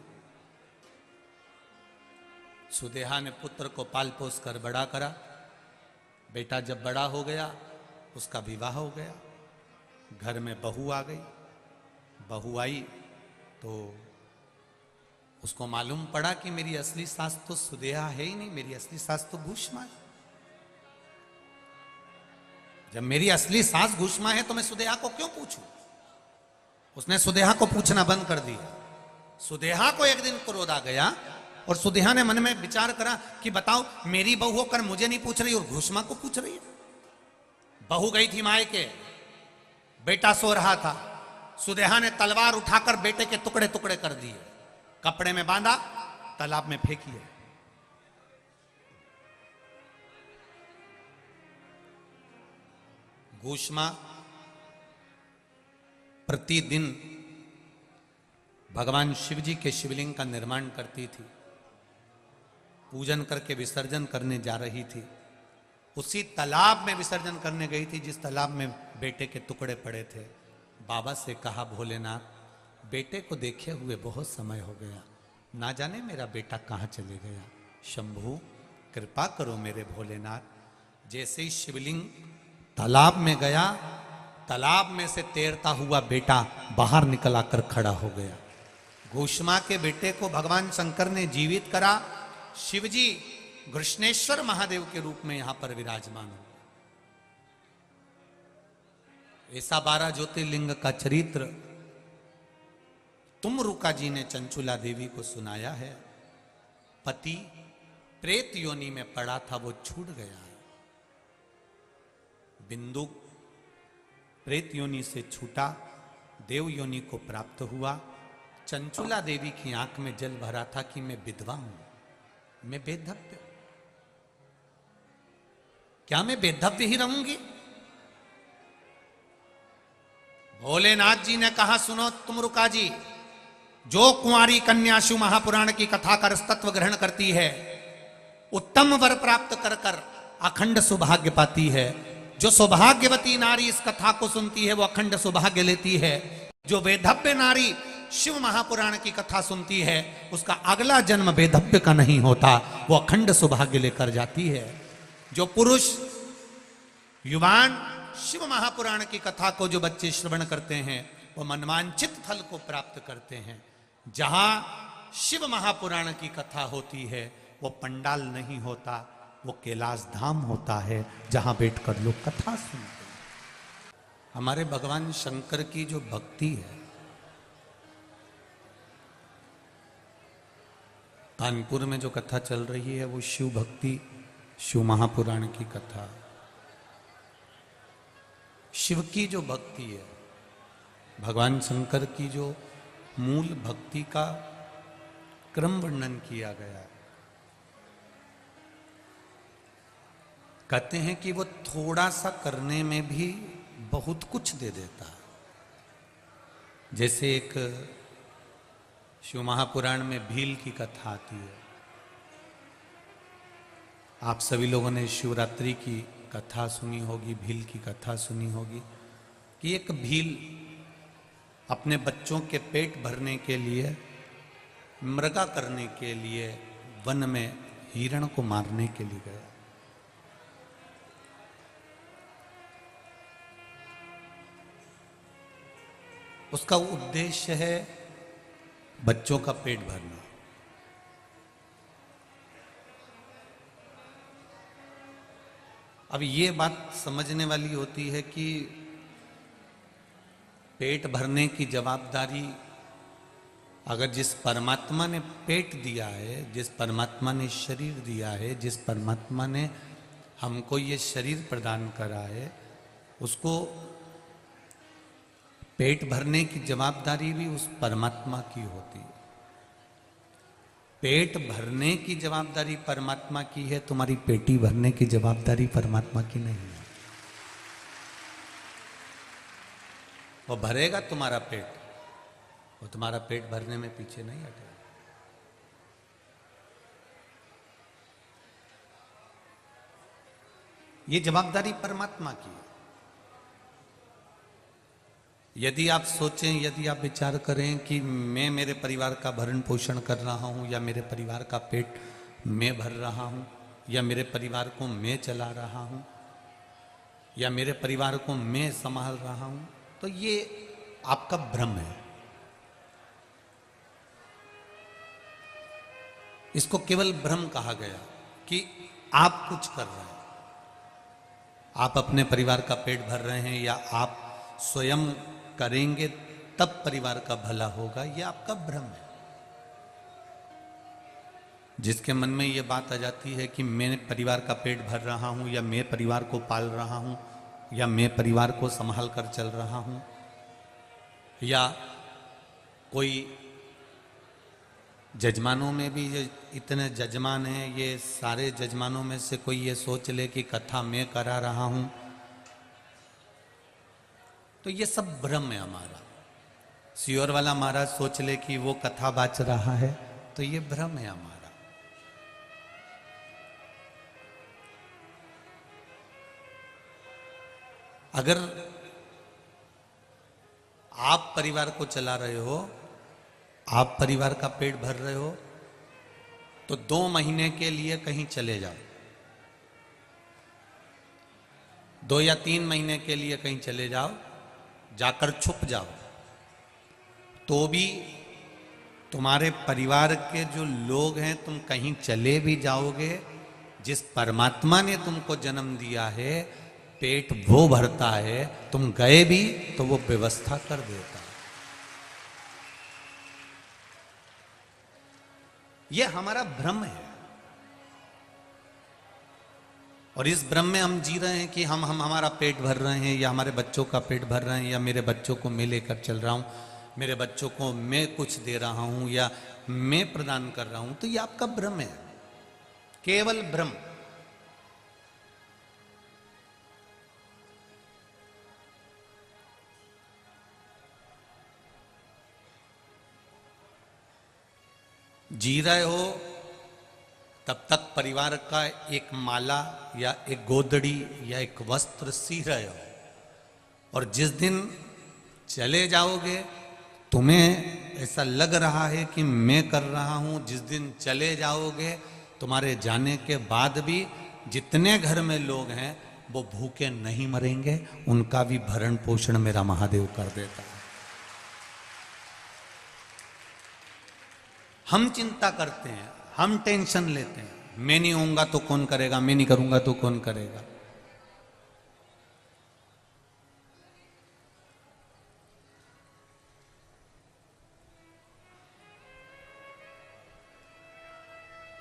सुदेहा ने पुत्र को पाल पोस कर बड़ा करा। बेटा जब बड़ा हो गया, उसका विवाह हो गया। घर में बहू आ गई। बहू आई तो उसको मालूम पड़ा कि मेरी असली सास तो सुदेहा है ही नहीं, मेरी असली सास तो घुष्मा है। जब मेरी असली सास घुष्मा है तो मैं सुदेहा को क्यों पूछूं? उसने सुदेहा को पूछना बंद कर दिया। सुदेहा को एक दिन क्रोध आ गया और सुदेहा ने मन में विचार करा कि बताओ, मेरी बहू होकर मुझे नहीं पूछ रही और घुष्मा को पूछ रही है। बहू गई थी मायके, बेटा सो रहा था। सुदेहा ने तलवार उठाकर बेटे के टुकड़े टुकड़े कर दिए, कपड़े में बांधा, तालाब में फेंकी। घुष्मा प्रतिदिन भगवान शिव जी के शिवलिंग का निर्माण करती थी, पूजन करके विसर्जन करने जा रही थी। उसी तालाब में विसर्जन करने गई थी जिस तालाब में बेटे के टुकड़े पड़े थे। बाबा से कहा, भोलेनाथ, बेटे को देखे हुए बहुत समय हो गया, ना जाने मेरा बेटा कहाँ चले गया। शंभू कृपा करो मेरे भोलेनाथ। जैसे ही शिवलिंग तालाब में गया, तालाब में से तैरता हुआ बेटा बाहर निकल आकर खड़ा हो गया। घुष्मा के बेटे को भगवान शंकर ने जीवित करा। शिवजी कृष्णेश्वर महादेव के रूप में यहां पर विराजमान हो। ऐसा 12 ज्योतिर्लिंग का चरित्र तुमरुका जी ने चंचुला देवी को सुनाया है। पति प्रेत योनि में पड़ा था, वो छूट गया है। बिंदु प्रेत योनि से छूटा, देव योनि को प्राप्त हुआ। चंचुला देवी की आंख में जल भरा था कि मैं विधवा हूं, मैं बेधव्य। क्या मैं बेधव्य ही रहूंगी? भोलेनाथ जी ने कहा, सुनो तुमरुका जी, जो कुंवारी कन्या शिव महापुराण की कथा का रसतत्व ग्रहण करती है, उत्तम वर प्राप्त कर कर अखंड सौभाग्य पाती है। जो सौभाग्यवती नारी इस कथा को सुनती है वो अखंड सौभाग्य लेती है। जो वेधव्य नारी शिव महापुराण की कथा सुनती है, उसका अगला जन्म वेधव्य का नहीं होता, वो अखंड सौभाग्य लेकर जाती है। जो पुरुष युवान शिव महापुराण की कथा को जो बच्चे श्रवण करते हैं, वो मनवांचित फल को प्राप्त करते हैं। जहां शिव महापुराण की कथा होती है, वो पंडाल नहीं होता, वो कैलाश धाम होता है, जहां बैठकर लोग कथा सुनते हैं। हमारे भगवान शंकर की जो भक्ति है, कानपुर में जो कथा चल रही है, वो शिव भक्ति, शिव महापुराण की कथा। शिव की जो भक्ति है, भगवान शंकर की जो मूल भक्ति का क्रम वर्णन किया गया है। कहते हैं कि वो थोड़ा सा करने में भी बहुत कुछ दे देता है। जैसे एक शिव महापुराण में भील की कथा आती है। आप सभी लोगों ने शिवरात्रि की कथा सुनी होगी, भील की कथा सुनी होगी कि एक भील अपने बच्चों के पेट भरने के लिए, मृगा करने के लिए वन में हिरण को मारने के लिए गया। उसका उद्देश्य है बच्चों का पेट भरना। अब ये बात समझने वाली होती है कि पेट भरने की जवाबदारी अगर जिस परमात्मा ने पेट दिया है, जिस परमात्मा ने शरीर दिया है, जिस परमात्मा ने हमको ये शरीर प्रदान करा है, उसको पेट भरने की जवाबदारी भी उस परमात्मा की होती है। पेट भरने की जवाबदारी परमात्मा की है, तुम्हारी पेटी भरने की जवाबदारी परमात्मा की नहीं है। वो भरेगा तुम्हारा पेट, वो तुम्हारा पेट भरने में पीछे नहीं हटेगा। ये जवाबदारी परमात्मा की है। यदि आप सोचें, यदि आप विचार करें कि मैं मेरे परिवार का भरण पोषण कर रहा हूँ, या मेरे परिवार का पेट मैं भर रहा हूँ, या मेरे परिवार को मैं चला रहा हूँ, या मेरे परिवार को मैं संभाल रहा हूँ, तो ये आपका भ्रम है। इसको केवल भ्रम कहा गया कि आप कुछ कर रहे हैं, आप अपने परिवार का पेट भर रहे हैं, या आप स्वयं करेंगे तब परिवार का भला होगा, यह आपका भ्रम है। जिसके मन में यह बात आ जाती है कि मैं परिवार का पेट भर रहा हूं, या मैं परिवार को पाल रहा हूं, या मैं परिवार को संभाल कर चल रहा हूं, या कोई जजमानों में भी ये इतने जजमान हैं, ये सारे जजमानों में से कोई ये सोच ले कि कथा मैं करा रहा हूं, तो ये सब भ्रम है हमारा। सियोर वाला महाराज सोच ले कि वो कथा बाच रहा है, तो ये भ्रम है हमारा। अगर आप परिवार को चला रहे हो, आप परिवार का पेट भर रहे हो, तो 2 महीने के लिए कहीं चले जाओ, 2 या 3 महीने के लिए कहीं चले जाओ, जाकर छुप जाओ, तो भी तुम्हारे परिवार के जो लोग हैं, तुम कहीं चले भी जाओगे, जिस परमात्मा ने तुमको जन्म दिया है, पेट वो भरता है, तुम गए भी तो वो व्यवस्था कर देता है। ये हमारा भ्रम है, और इस भ्रम में हम जी रहे हैं कि हम हमारा पेट भर रहे हैं, या हमारे बच्चों का पेट भर रहे हैं, या मेरे बच्चों को मैं लेकर चल रहा हूं, मेरे बच्चों को मैं कुछ दे रहा हूं, या मैं प्रदान कर रहा हूं। तो ये आपका भ्रम है, केवल भ्रम। जी रहे हो तब तक परिवार का एक माला या एक गोदड़ी या एक वस्त्र सी रहे हो, और जिस दिन चले जाओगे तुम्हें ऐसा लग रहा है कि मैं कर रहा हूं, जिस दिन चले जाओगे, तुम्हारे जाने के बाद भी जितने घर में लोग हैं वो भूखे नहीं मरेंगे, उनका भी भरण पोषण मेरा महादेव कर देता है। हम चिंता करते हैं, हम टेंशन लेते हैं, मैं नहीं होऊंगा तो कौन करेगा, मैं नहीं करूंगा तो कौन करेगा।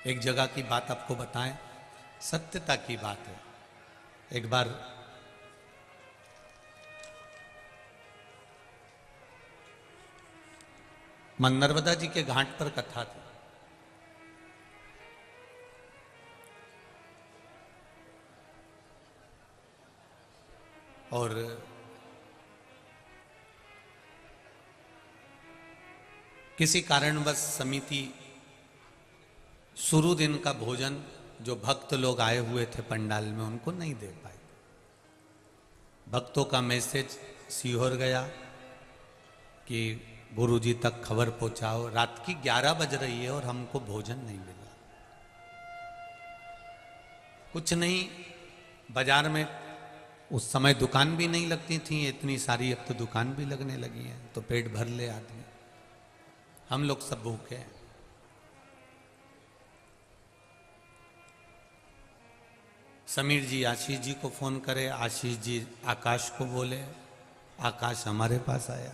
एक जगह की बात आपको बताएं, सत्यता की बात है। एक बार नर्मदा जी के घाट पर कथा थी, और किसी कारणवश समिति शुरू दिन का भोजन जो भक्त लोग आए हुए थे पंडाल में उनको नहीं दे पाए। भक्तों का मैसेज सीहोर गया कि गुरुजी तक खबर पहुंचाओ, रात की 11 बज रही है और हमको भोजन नहीं मिला। कुछ नहीं, बाजार में उस समय दुकान भी नहीं लगती थी इतनी सारी, अब तो दुकान भी लगने लगी है, तो पेट भर ले आदमी। हम लोग सब भूखे हैं। समीर जी आशीष जी को फोन करे, आशीष जी आकाश को बोले, आकाश हमारे पास आया,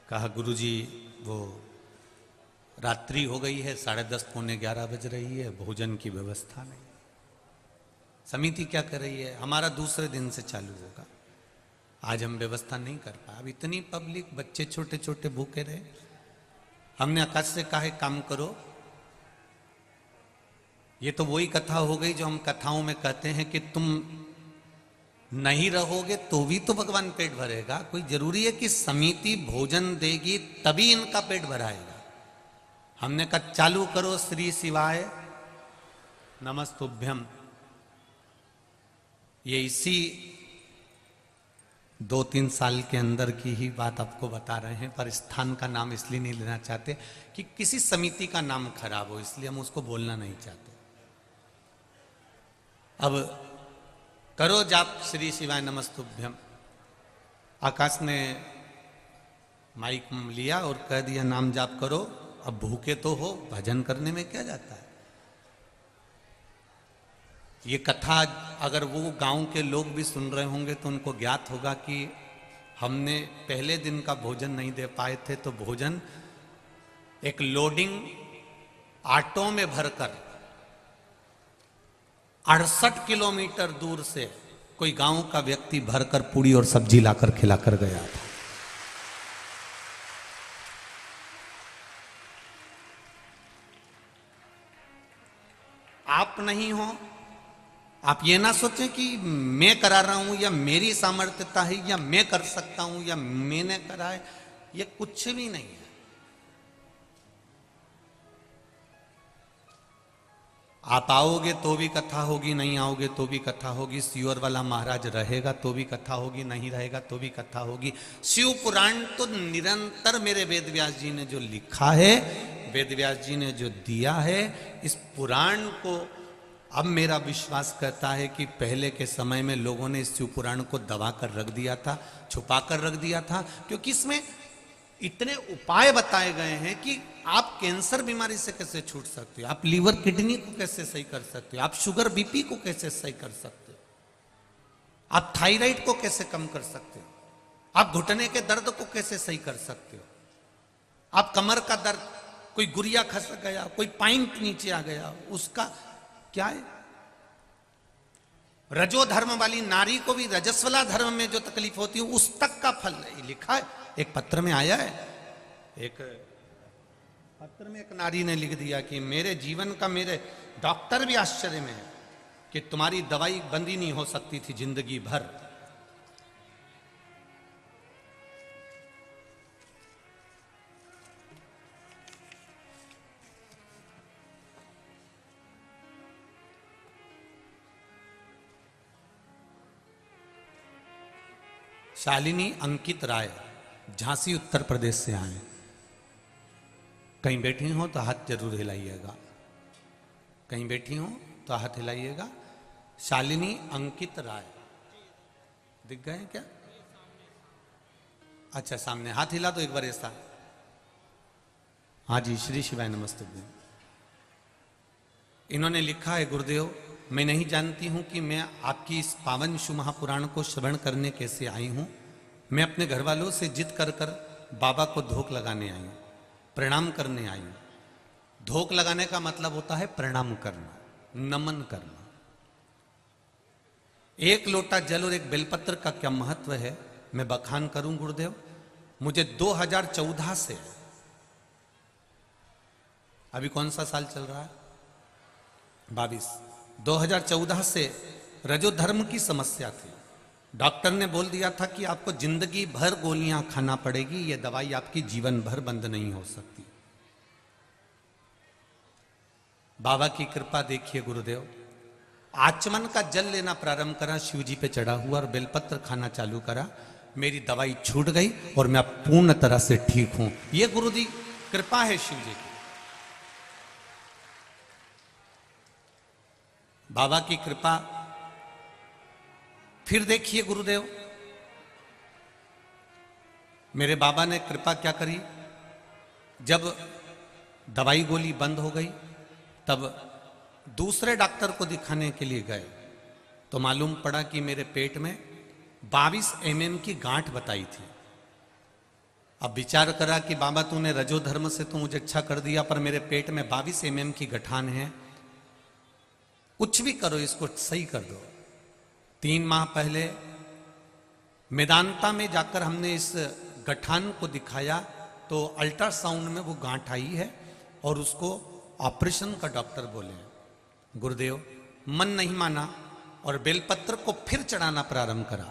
कहा गुरुजी वो रात्रि हो गई है, 10:30 पौने 11 बज रही है, भोजन की व्यवस्था नहीं। समिति क्या कर रही है, हमारा दूसरे दिन से चालू होगा, आज हम व्यवस्था नहीं कर पाए। अब इतनी पब्लिक, बच्चे छोटे छोटे भूखे रहे। हमने आकाश से कहा है काम करो, ये तो वही कथा हो गई जो हम कथाओं में कहते हैं कि तुम नहीं रहोगे तो भी तो भगवान पेट भरेगा। कोई जरूरी है कि समिति भोजन देगी तभी इनका पेट भराएगा। हमने कहा चालू करो, श्री शिवाय नमस्तुभ्यम। ये इसी 2-3 साल के अंदर की ही बात आपको बता रहे हैं, पर स्थान का नाम इसलिए नहीं लेना चाहते कि किसी समिति का नाम खराब हो, इसलिए हम उसको बोलना नहीं चाहते। अब करो जाप श्री शिवाय नमस्तुभ्यम। आकाश ने माइक लिया और कह दिया नाम जाप करो। अब भूखे तो हो, भजन करने में क्या जाता है। ये कथा अगर वो गांव के लोग भी सुन रहे होंगे तो उनको ज्ञात होगा कि हमने पहले दिन का भोजन नहीं दे पाए थे, तो भोजन एक लोडिंग ऑटो में भरकर 68 किलोमीटर दूर से कोई गांव का व्यक्ति भरकर पूड़ी और सब्जी लाकर खिलाकर गया था। आप नहीं हो, आप ये ना सोचें कि मैं करा रहा हूं या मेरी सामर्थ्यता है या मैं कर सकता हूं या मैंने करा है, ये कुछ भी नहीं है। आप आओगे तो भी कथा होगी, नहीं आओगे तो भी कथा होगी। सियोर वाला महाराज रहेगा तो भी कथा होगी, नहीं रहेगा तो भी कथा होगी। शिव पुराण तो निरंतर मेरे वेद व्यास जी ने जो लिखा है, वेद व्यास जी ने जो दिया है, इस पुराण को अब मेरा विश्वास करता है कि पहले के समय में लोगों ने इस शिव पुराण को दबा कर रख दिया था, छुपा कर रख दिया था, क्योंकि इसमें इतने उपाय बताए गए हैं कि आप कैंसर बीमारी से कैसे छूट सकते हो, आप लीवर किडनी को कैसे सही कर सकते हो, आप शुगर बीपी को कैसे सही कर सकते हो, आप थायराइड को कैसे कम कर सकते हो, आप घुटने के दर्द को कैसे सही कर सकते हो, आप कमर का दर्द, कोई गुरिया खस गया, कोई पाइंट नीचे आ गया, उसका क्या है। रजो धर्म वाली नारी को भी रजस्वला धर्म में जो तकलीफ होती है उस तक का फल नहीं लिखा है। एक पत्र में आया है, एक पत्र में एक नारी ने लिख दिया कि मेरे जीवन का, मेरे डॉक्टर भी आश्चर्य में है कि तुम्हारी दवाई बंद ही नहीं हो सकती थी जिंदगी भर। शालिनी अंकित राय, झांसी उत्तर प्रदेश से आए। कहीं बैठी हो तो हाथ जरूर हिलाइएगा, कहीं बैठी हो तो हाथ हिलाइएगा। शालिनी अंकित राय दिख गए क्या? अच्छा, सामने हाथ हिला तो एक बार ऐसा। हाँ जी, श्री शिवाय नमस्ते। इन्होंने लिखा है, गुरुदेव मैं नहीं जानती हूं कि मैं आपकी इस पावन शिव महापुराण को श्रवण करने कैसे आई हूं। मैं अपने घर वालों से जिद कर कर बाबा को धोख लगाने आई हूं, प्रणाम करने आई हूं। धोख लगाने का मतलब होता है प्रणाम करना, नमन करना। एक लोटा जल और एक बेलपत्र का क्या महत्व है, मैं बखान करूं गुरुदेव। मुझे 2014 से, अभी कौन सा साल चल रहा है, 22, 2014 से रजोधर्म की समस्या थी। डॉक्टर ने बोल दिया था कि आपको जिंदगी भर गोलियां खाना पड़ेगी, यह दवाई आपकी जीवन भर बंद नहीं हो सकती। बाबा की कृपा देखिए गुरुदेव, आचमन का जल लेना प्रारंभ करा, शिव जी पे चढ़ा हुआ और बेलपत्र खाना चालू करा, मेरी दवाई छूट गई और मैं अब पूर्ण तरह से ठीक हूं। यह गुरु जी कृपा है शिव जी की। बाबा की कृपा। फिर देखिए गुरुदेव, मेरे बाबा ने कृपा क्या करी, जब दवाई गोली बंद हो गई तब दूसरे डॉक्टर को दिखाने के लिए गए तो मालूम पड़ा कि मेरे पेट में 22 mm की गांठ बताई थी। अब विचार करा कि बाबा तूने रजोधर्म से तो मुझे अच्छा कर दिया, पर मेरे पेट में 22 mm की गठान है, कुछ भी करो इसको सही कर दो। 3 माह पहले मेदांता में जाकर हमने इस गठान को दिखाया तो अल्ट्रासाउंड में वो गांठ आई है और उसको ऑपरेशन का डॉक्टर बोले। गुरुदेव मन नहीं माना और बेलपत्र को फिर चढ़ाना प्रारंभ करा।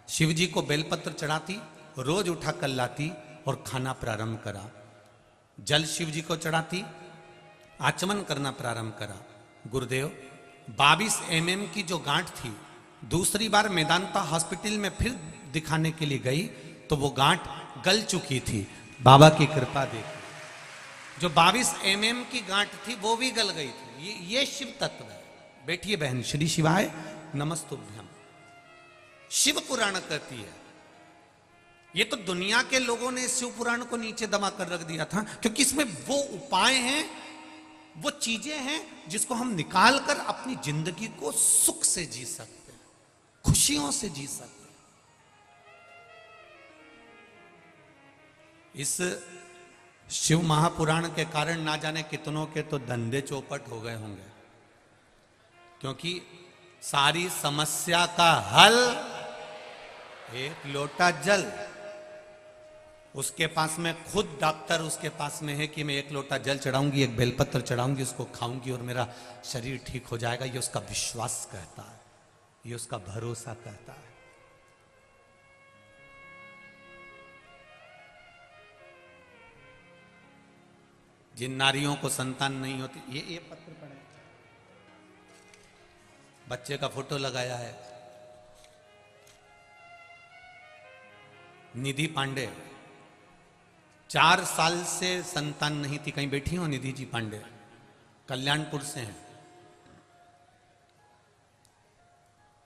शिव जी को बेलपत्र चढ़ाती, रोज उठा कर लाती और खाना प्रारंभ करा। जल शिव जी को चढ़ाती, आचमन करना प्रारंभ करा। गुरुदेव 22 mm की जो गांठ थी, दूसरी बार मेदांता हॉस्पिटल में फिर दिखाने के लिए गई तो वो गांठ गल चुकी थी, बाबा की कृपा देखी। जो 22 mm की गांठ थी वो भी गल गई थी। ये शिव तत्व है। बैठिए बहन, श्री शिवाय नमस्तुभ्यम। शिव पुराण कहती है। ये तो दुनिया के लोगों ने शिव पुराण को नीचे दबा कर रख दिया था, क्योंकि इसमें वो उपाय हैं, वो चीजें हैं जिसको हम निकाल कर अपनी जिंदगी को सुख से जी सकते हैं, खुशियों से जी सकते हैं। इस शिव महापुराण के कारण ना जाने कितनों के तो धंधे चौपट हो गए होंगे, क्योंकि सारी समस्या का हल एक लोटा जल। उसके पास में खुद डॉक्टर उसके पास में है कि मैं एक लोटा जल चढ़ाऊंगी, एक बेलपत्र चढ़ाऊंगी, उसको खाऊंगी और मेरा शरीर ठीक हो जाएगा। ये उसका विश्वास कहता है, ये उसका भरोसा कहता है। जिन नारियों को संतान नहीं होती, ये पत्र पढ़े, बच्चे का फोटो लगाया है, निधि पांडे। 4 साल से संतान नहीं थी। कहीं बैठी हो निधि जी पांडे? कल्याणपुर से हैं।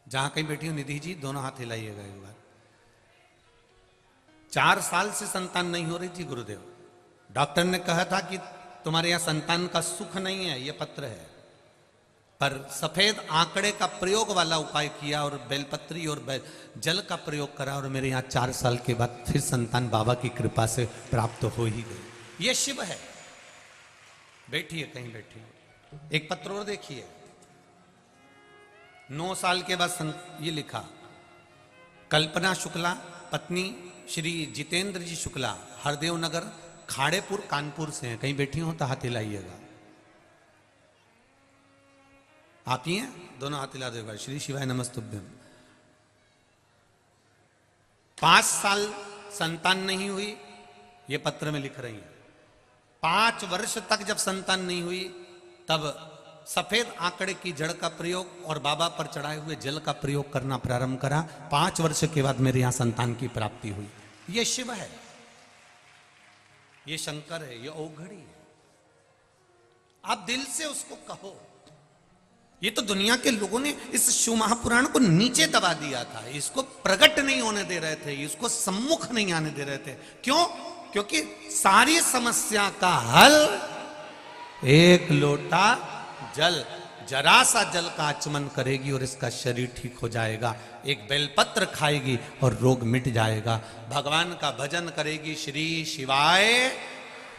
जहां कहीं बैठी हो निधि जी, दोनों हाथ हिलाइएगा एक बार। 4 साल से संतान नहीं हो रही थी गुरुदेव। डॉक्टर ने कहा था कि तुम्हारे यहां संतान का सुख नहीं है, यह पत्र है। पर सफेद आंकड़े का प्रयोग वाला उपाय किया और बेलपत्री और जल का प्रयोग करा और मेरे यहाँ 4 साल के बाद फिर संतान बाबा की कृपा से प्राप्त हो ही गई। ये शिव है। बैठिए, कहीं बैठिए। एक पत्र और देखिए। 9 साल के बाद ये लिखा, कल्पना शुक्ला पत्नी श्री जितेंद्र जी शुक्ला, हरदेव नगर, खाड़ेपुर, कानपुर से हैं। कहीं बैठी हो तो हाथ हिलाइएगा। आप ही हैं? दोनों हाथ हिला देगा। श्री शिवाय नमस्तुभ्यम। 5 साल संतान नहीं हुई, ये पत्र में लिख रही हैं। 5 वर्ष तक जब संतान नहीं हुई, तब सफेद आंकड़े की जड़ का प्रयोग और बाबा पर चढ़ाए हुए जल का प्रयोग करना प्रारंभ करा। 5 वर्ष के बाद मेरे यहां संतान की प्राप्ति हुई। ये शिव है, ये शंकर है, ये औघड़ी है। आप दिल से उसको कहो। ये तो दुनिया के लोगों ने इस शिव महापुराण को नीचे दबा दिया था, इसको प्रकट नहीं होने दे रहे थे, इसको सम्मुख नहीं आने दे रहे थे। क्यों? क्योंकि सारी समस्या का हल एक लोटा जल, जरा सा जल का आचमन करेगी और इसका शरीर ठीक हो जाएगा। एक बेलपत्र खाएगी और रोग मिट जाएगा। भगवान का भजन करेगी, श्री शिवाय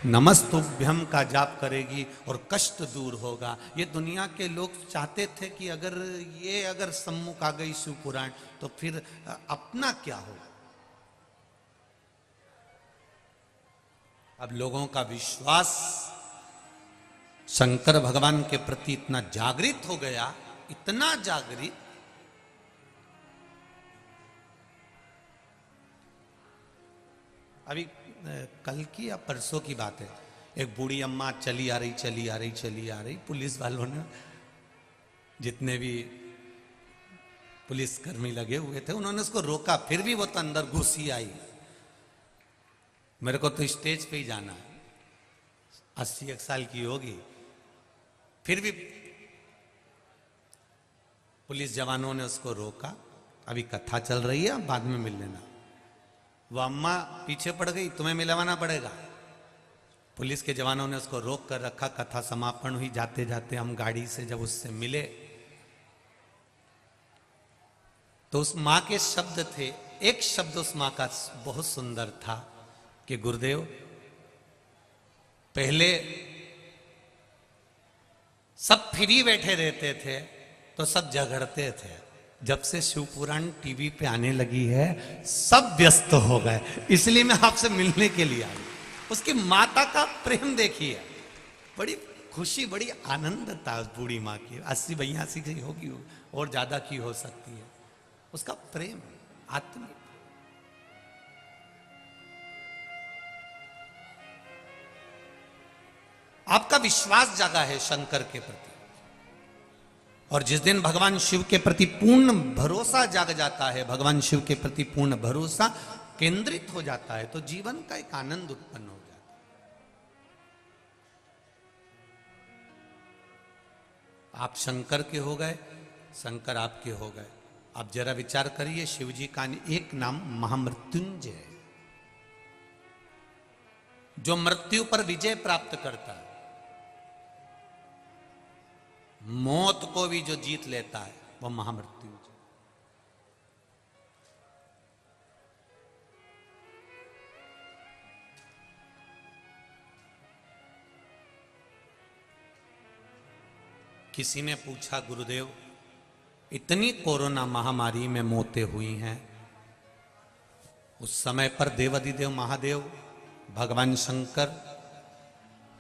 नमस्तुभ्यम का जाप करेगी और कष्ट दूर होगा। ये दुनिया के लोग चाहते थे कि अगर सम्मुख आ गई शिव पुराण तो फिर अपना क्या होगा। अब लोगों का विश्वास शंकर भगवान के प्रति इतना जागृत हो गया, इतना जागृत, अभी कल की या परसों की बात है, एक बूढ़ी अम्मा चली आ रही, पुलिस वालों ने, जितने भी पुलिसकर्मी लगे हुए थे, उन्होंने उसको रोका, फिर भी वो तो अंदर घुसी आई। मेरे को तो स्टेज पे ही जाना है, 81 साल की होगी, फिर भी पुलिस जवानों ने उसको रोका। अभी कथा चल रही है, बाद में मिल लेना। वो अम्मा पीछे पड़ गई, तुम्हें मिलवाना पड़ेगा। पुलिस के जवानों ने उसको रोक कर रखा। कथा समापन हुई। जाते जाते हम गाड़ी से जब उससे मिले तो उस मां के शब्द थे, एक शब्द उस मां का बहुत सुंदर था कि गुरुदेव, पहले सब फ्री बैठे रहते थे तो सब झगड़ते थे, जब से शिव पुराण टीवी पे आने लगी है सब व्यस्त हो गए, इसलिए मैं आपसे मिलने के लिए आई। उसकी माता का प्रेम देखिए, बड़ी खुशी, बड़ी आनंद था उस बूढ़ी माँ की। 80-82 की होगी और ज्यादा की हो सकती है। उसका प्रेम आत्मिक। आपका विश्वास जागा है शंकर के प्रति। और जिस दिन भगवान शिव के प्रति पूर्ण भरोसा जाग जाता है, भगवान शिव के प्रति पूर्ण भरोसा केंद्रित हो जाता है, तो जीवन का एक आनंद उत्पन्न हो जाता है। आप शंकर के हो गए, शंकर आपके हो गए। आप जरा विचार करिए, शिव जी का एक नाम महामृत्युंजय है, जो मृत्यु पर विजय प्राप्त करता है, मौत को भी जो जीत लेता है, वह महामृत्युंजय। किसी ने पूछा, गुरुदेव इतनी कोरोना महामारी में मौतें हुई हैं, उस समय पर देवाधिदेव महादेव भगवान शंकर,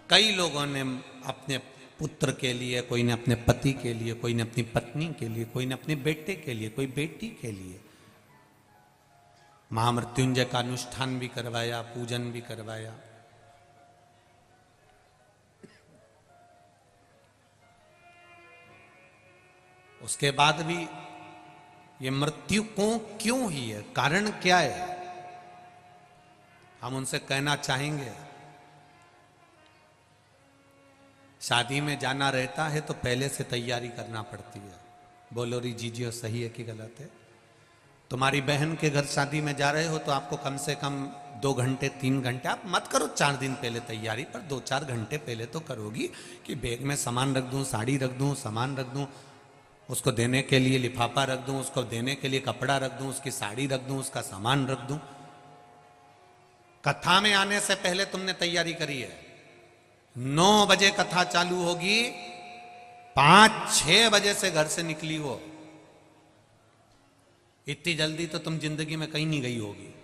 कई लोगों ने अपने पुत्र के लिए, कोई ने अपने पति के लिए, कोई ने अपनी पत्नी के लिए, कोई ने अपने बेटे के लिए, कोई बेटी के लिए महामृत्युंजय का अनुष्ठान भी करवाया, पूजन भी करवाया। उसके बाद भी ये मृत्यु को क्यों ही है, कारण क्या है, हम उनसे कहना चाहेंगे। शादी में जाना रहता है तो पहले से तैयारी करना पड़ती है। बोलो री जीजियो, सही है कि गलत है? तुम्हारी बहन के घर शादी में जा रहे हो तो आपको कम से कम 2 घंटे 3 घंटे, आप मत करो 4 दिन पहले तैयारी, पर 2-4 घंटे पहले तो करोगी कि बैग में सामान रख दूं, साड़ी रख दूं, सामान रख दूं, उसको देने के लिए लिफाफा रख दूं, उसको देने के लिए कपड़ा रख दूं, उसकी साड़ी रख दूं, उसका सामान रख दूं। कथा में आने से पहले तुमने तैयारी करी है। 9 बजे कथा चालू होगी, 5-6 बजे से घर से निकली हो, इतनी जल्दी तो तुम जिंदगी में कहीं नहीं गई होगी।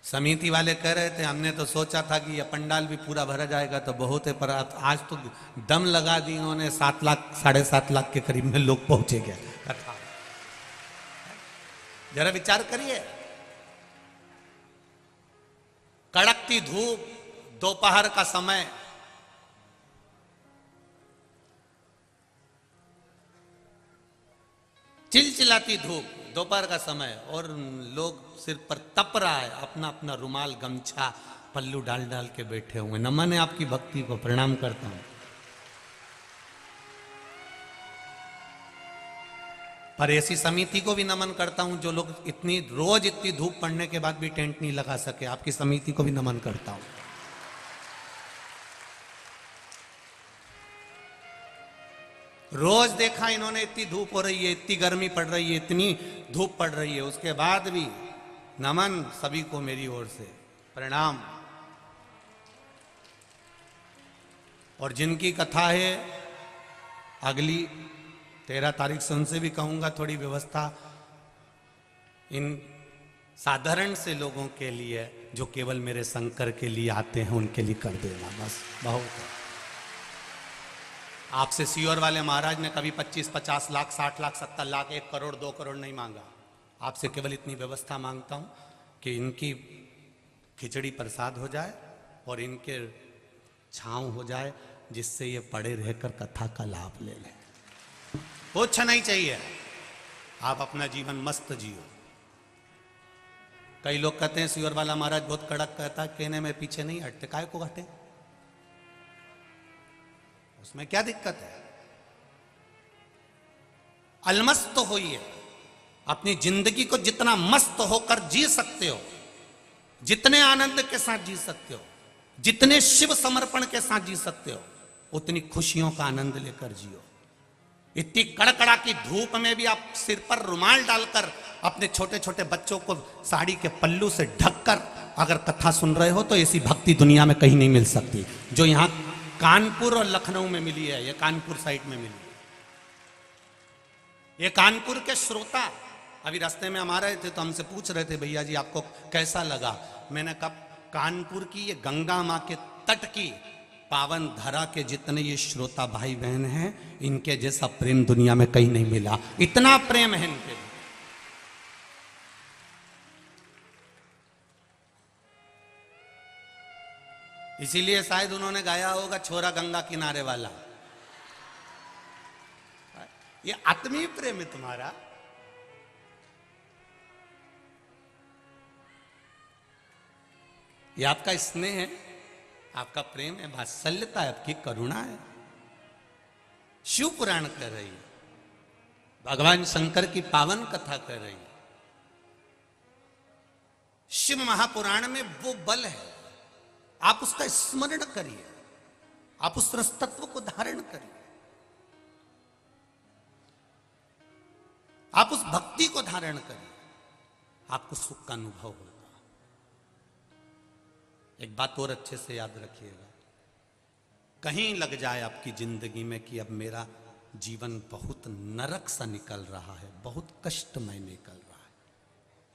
समिति वाले कह रहे थे, हमने तो सोचा था कि यह पंडाल भी पूरा भरा जाएगा तो बहुत है, पर आज तो दम लगा दी इन्होंने, 7 लाख 7.5 लाख के करीब में लोग पहुंचे गए कथा। जरा विचार करिए, कड़कती धूप, दोपहर का समय, चिलचिलाती धूप, दोपहर का समय, और लोग सिर पर तप रहा है, अपना अपना रुमाल गमछा पल्लू डाल डाल के बैठे हुए। नमन है आपकी भक्ति को, प्रणाम करता हूं। पर ऐसी समिति को भी नमन करता हूं जो लोग रोज इतनी धूप पड़ने के बाद भी टेंट नहीं लगा सके। आपकी समिति को भी नमन करता हूं। रोज देखा इन्होंने, इतनी धूप हो रही है, इतनी गर्मी पड़ रही है, इतनी धूप पड़ रही है, उसके बाद भी नमन सभी को मेरी ओर से, प्रणाम। और जिनकी कथा है अगली 13 तारीख से, उनसे भी कहूंगा थोड़ी व्यवस्था इन साधारण से लोगों के लिए, जो केवल मेरे शंकर के लिए आते हैं, उनके लिए कर देना, बस बहुत है। आपसे सीहोर वाले महाराज ने कभी 25-50 लाख, 60 लाख, 70 लाख, 1 करोड़ 2 करोड़ नहीं मांगा। आपसे केवल इतनी व्यवस्था मांगता हूं कि इनकी खिचड़ी प्रसाद हो जाए और इनके छांव हो जाए, जिससे ये पड़े रहकर कथा का लाभ ले लें। कुछ नहीं चाहिए, आप अपना जीवन मस्त जियो। कई लोग कहते हैं सीहोर वाला महाराज बहुत कड़क कहता है, कहने में पीछे नहीं हटते, काय को हटे, उसमें क्या दिक्कत है? अलमस्त होइए, अपनी जिंदगी को जितना मस्त होकर जी सकते हो, जितने आनंद के साथ जी सकते हो, जितने शिव समर्पण के साथ जी सकते हो, उतनी खुशियों का आनंद लेकर जियो। इतनी कड़कड़ा की धूप में भी आप सिर पर रुमाल डालकर, अपने छोटे छोटे बच्चों को साड़ी के पल्लू से ढककर अगर कथा सुन रहे हो, तो ऐसी भक्ति दुनिया में कहीं नहीं मिल सकती जो यहां कानपुर और लखनऊ में मिली है। ये कानपुर साइड में मिली है। ये कानपुर के श्रोता अभी रास्ते में हम आ रहे थे तो हमसे पूछ रहे थे, भैया जी आपको कैसा लगा? मैंने कहा, कानपुर की ये गंगा मां के तट की पावन धरा के जितने ये श्रोता भाई बहन हैं, इनके जैसा प्रेम दुनिया में कहीं नहीं मिला। इतना प्रेम है इनके। इसीलिए शायद उन्होंने गाया होगा छोरा गंगा किनारे वाला। ये आत्मीय प्रेम है तुम्हारा। ये आपका स्नेह है, आपका प्रेम है, वात्सल्यता है, आपकी करुणा है। शिव पुराण कह रही है, भगवान शंकर की पावन कथा कह रही है। शिव महापुराण में वो बल है, आप उसका स्मरण करिए, आप उस रस तत्व को धारण करिए, आप उस भक्ति को धारण करिए, आपको सुख का अनुभव होगा। एक बात और अच्छे से याद रखिएगा, कहीं लग जाए आपकी जिंदगी में कि अब मेरा जीवन बहुत नरक सा निकल रहा है, बहुत कष्टमय निकल रहा है,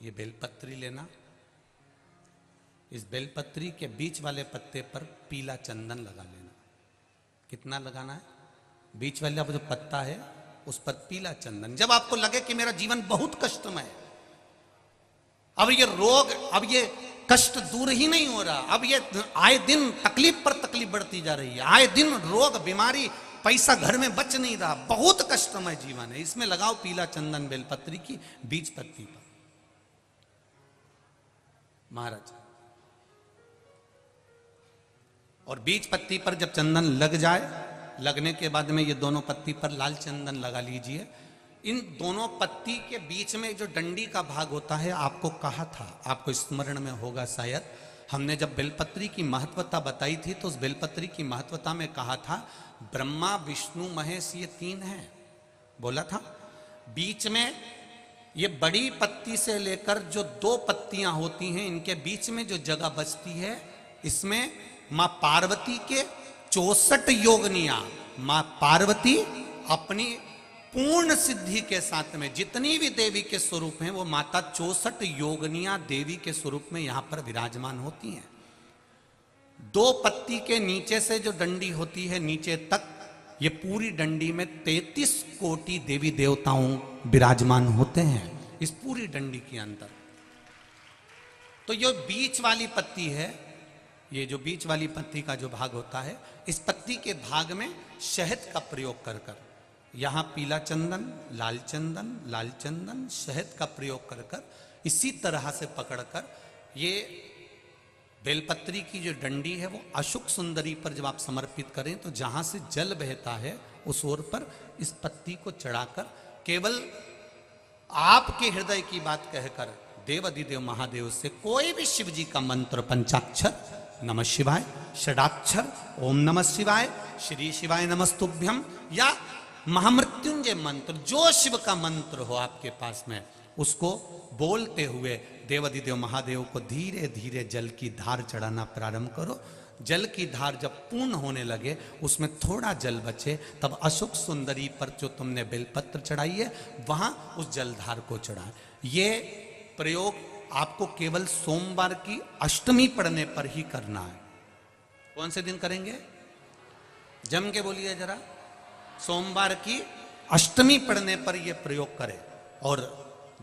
ये बेलपत्री लेना, इस बेलपत्री के बीच वाले पत्ते पर पीला चंदन लगा लेना। कितना लगाना है? बीच वाला जो पत्ता है उस पर पीला चंदन। जब आपको लगे कि मेरा जीवन बहुत कष्टमय है, अब ये रोग, अब ये कष्ट दूर ही नहीं हो रहा, अब ये आए दिन तकलीफ पर तकलीफ बढ़ती जा रही है, आए दिन रोग बीमारी, पैसा घर में बच नहीं रहा, बहुत कष्टमय जीवन है, इसमें लगाओ पीला चंदन बेलपत्री की बीज पत्ती पर। महाराज, और बीज पत्ती पर जब चंदन लग जाए, लगने के बाद में ये दोनों पत्ती पर लाल चंदन लगा लीजिए। इन दोनों पत्ती के बीच में जो डंडी का भाग होता है, आपको कहा था, आपको स्मरण में होगा शायद, हमने जब बेलपत्री की महत्वता बताई थी तो उस बेलपत्री की महत्वता में कहा था ब्रह्मा विष्णु महेश ये तीन हैं, बोला था। बीच में ये बड़ी पत्ती से लेकर जो दो पत्तियां होती हैं, इनके बीच में जो जगह बचती है, इसमें मां पार्वती के 64 योगनियां, मां पार्वती अपनी पूर्ण सिद्धि के साथ में जितनी भी देवी के स्वरूप हैं, वो माता 64 योगनियां देवी के स्वरूप में यहां पर विराजमान होती हैं। दो पत्ती के नीचे से जो डंडी होती है नीचे तक, ये पूरी डंडी में 33 कोटि देवी देवताओं विराजमान होते हैं इस पूरी डंडी के अंदर। तो ये बीच वाली पत्ती है, ये जो बीच वाली पत्ती का जो भाग होता है, इस पत्ती के भाग में शहद का प्रयोग कर कर, यहां पीला चंदन, लाल चंदन, लाल चंदन, शहद का प्रयोग कर कर, इसी तरह से पकड़कर ये बेलपत्री की जो डंडी है वो अशुक सुंदरी पर जब आप समर्पित करें तो जहां से जल बहता है उस ओर पर इस पत्ती को चढ़ाकर केवल आपके हृदय की बात कहकर देवाधिदेव महादेव से कोई भी शिव जी का मंत्र, पंचाक्षर, नमः शिवाय, षडाक्षर, ओम नमः शिवाय, श्री शिवाय नमस्तुभ्यम, या महामृत्युंजय मंत्र, जो शिव का मंत्र हो आपके पास में, उसको बोलते हुए देवाधिदेव महादेव को धीरे धीरे जल की धार चढ़ाना प्रारंभ करो। जल की धार जब पूर्ण होने लगे, उसमें थोड़ा जल बचे, तब अशोक सुंदरी पर जो तुमने बेलपत्र चढ़ाई है वहां उस जलधार को चढ़ा। ये प्रयोग आपको केवल सोमवार की अष्टमी पढ़ने पर ही करना है। कौन से दिन करेंगे? जम के बोलिए जरा। सोमवार की अष्टमी पढ़ने पर यह प्रयोग करें और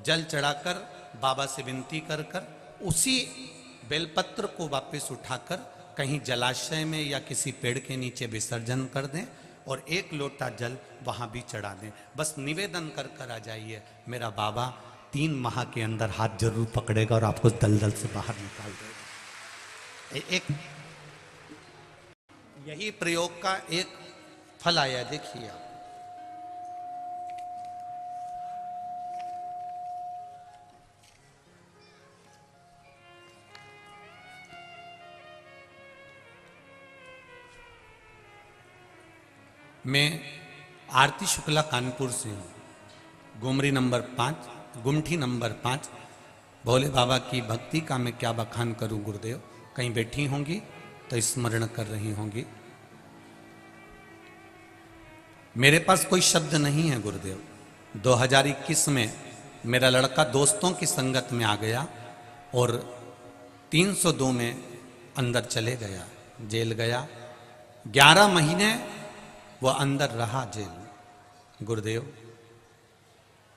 जल चढ़ाकर बाबा से विनती कर कर उसी बेलपत्र को वापस उठाकर कहीं जलाशय में या किसी पेड़ के नीचे विसर्जन कर दें और एक लोटा जल वहां भी चढ़ा दें। बस निवेदन कर कर आ जाइए, मेरा बाबा 3 माह के अंदर हाथ जरूर पकड़ेगा और आपको दलदल से बाहर निकाल देगा। एक यही प्रयोग का एक फल आया, देखिए आप। मैं आरती शुक्ला कानपुर से हूँ, गुमरी नंबर 5, गुमठी नंबर 5। भोले बाबा की भक्ति का मैं क्या बखान करूं गुरुदेव, कहीं बैठी होंगी तो स्मरण कर रही होंगी। मेरे पास कोई शब्द नहीं है गुरुदेव। 2021 में मेरा लड़का दोस्तों की संगत में आ गया और 302 में अंदर चले गया, जेल गया। 11 महीने वो अंदर रहा जेल। गुरुदेव,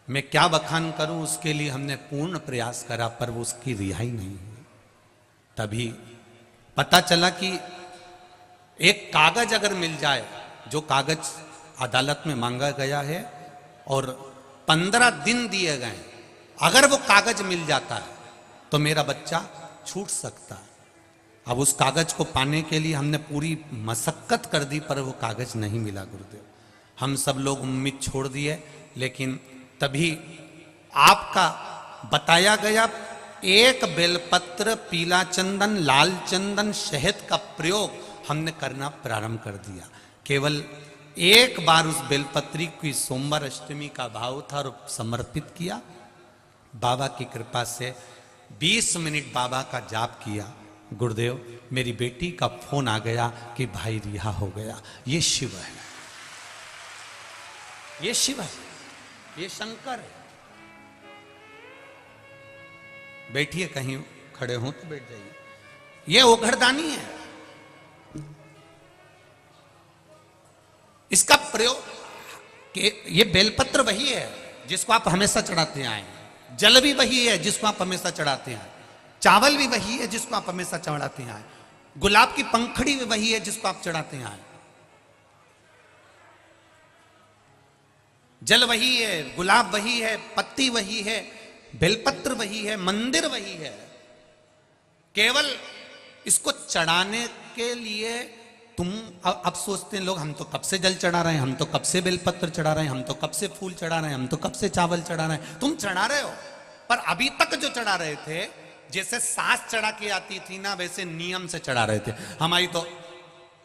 मैं क्या बखान करूं, उसके लिए हमने पूर्ण प्रयास करा पर वो उसकी रिहाई नहीं हुई। तभी पता चला कि एक कागज अगर मिल जाए, जो कागज अदालत में मांगा गया है और 15 दिन दिए गए, अगर वो कागज मिल जाता है तो मेरा बच्चा छूट सकता है। अब उस कागज को पाने के लिए हमने पूरी मशक्कत कर दी, पर वो कागज नहीं मिला गुरुदेव। हम सब लोग उम्मीद छोड़ दिए, लेकिन तभी आपका बताया गया एक बेलपत्र, पीला चंदन, लाल चंदन, शहद का प्रयोग हमने करना प्रारंभ कर दिया। केवल एक बार उस बेलपत्री की सोमवार अष्टमी का भाव था और समर्पित किया। बाबा की कृपा से 20 मिनट बाबा का जाप किया। गुरुदेव, मेरी बेटी का फोन आ गया कि भाई रिहा हो गया। ये शिव है, ये शिव है, ये शंकर है। बैठिए, कहीं खड़े हो तो बैठ जाइए। ये ओघड़दानी है। इसका प्रयोग कि ये बेलपत्र वही है जिसको आप हमेशा चढ़ाते आए हैं, जल भी वही है जिसको आप हमेशा चढ़ाते हैं, चावल भी वही है जिसको आप हमेशा चढ़ाते आए, गुलाब की पंखड़ी भी वही है जिसको आप चढ़ाते आए, जल वही है, गुलाब वही है, पत्ती वही है, बेलपत्र वही है, मंदिर वही है। केवल इसको चढ़ाने के लिए तुम अब सोचते हैं लोग, हम तो कब से जल चढ़ा रहे हैं, हम तो कब से बेलपत्र चढ़ा रहे हैं, हम तो कब से फूल चढ़ा रहे हैं, हम तो कब से चावल चढ़ा रहे हैं। तुम चढ़ा रहे हो, पर अभी तक जो चढ़ा रहे थे, जैसे सास चढ़ा के आती थी ना, वैसे नियम से चढ़ा रहे थे। हमारी तो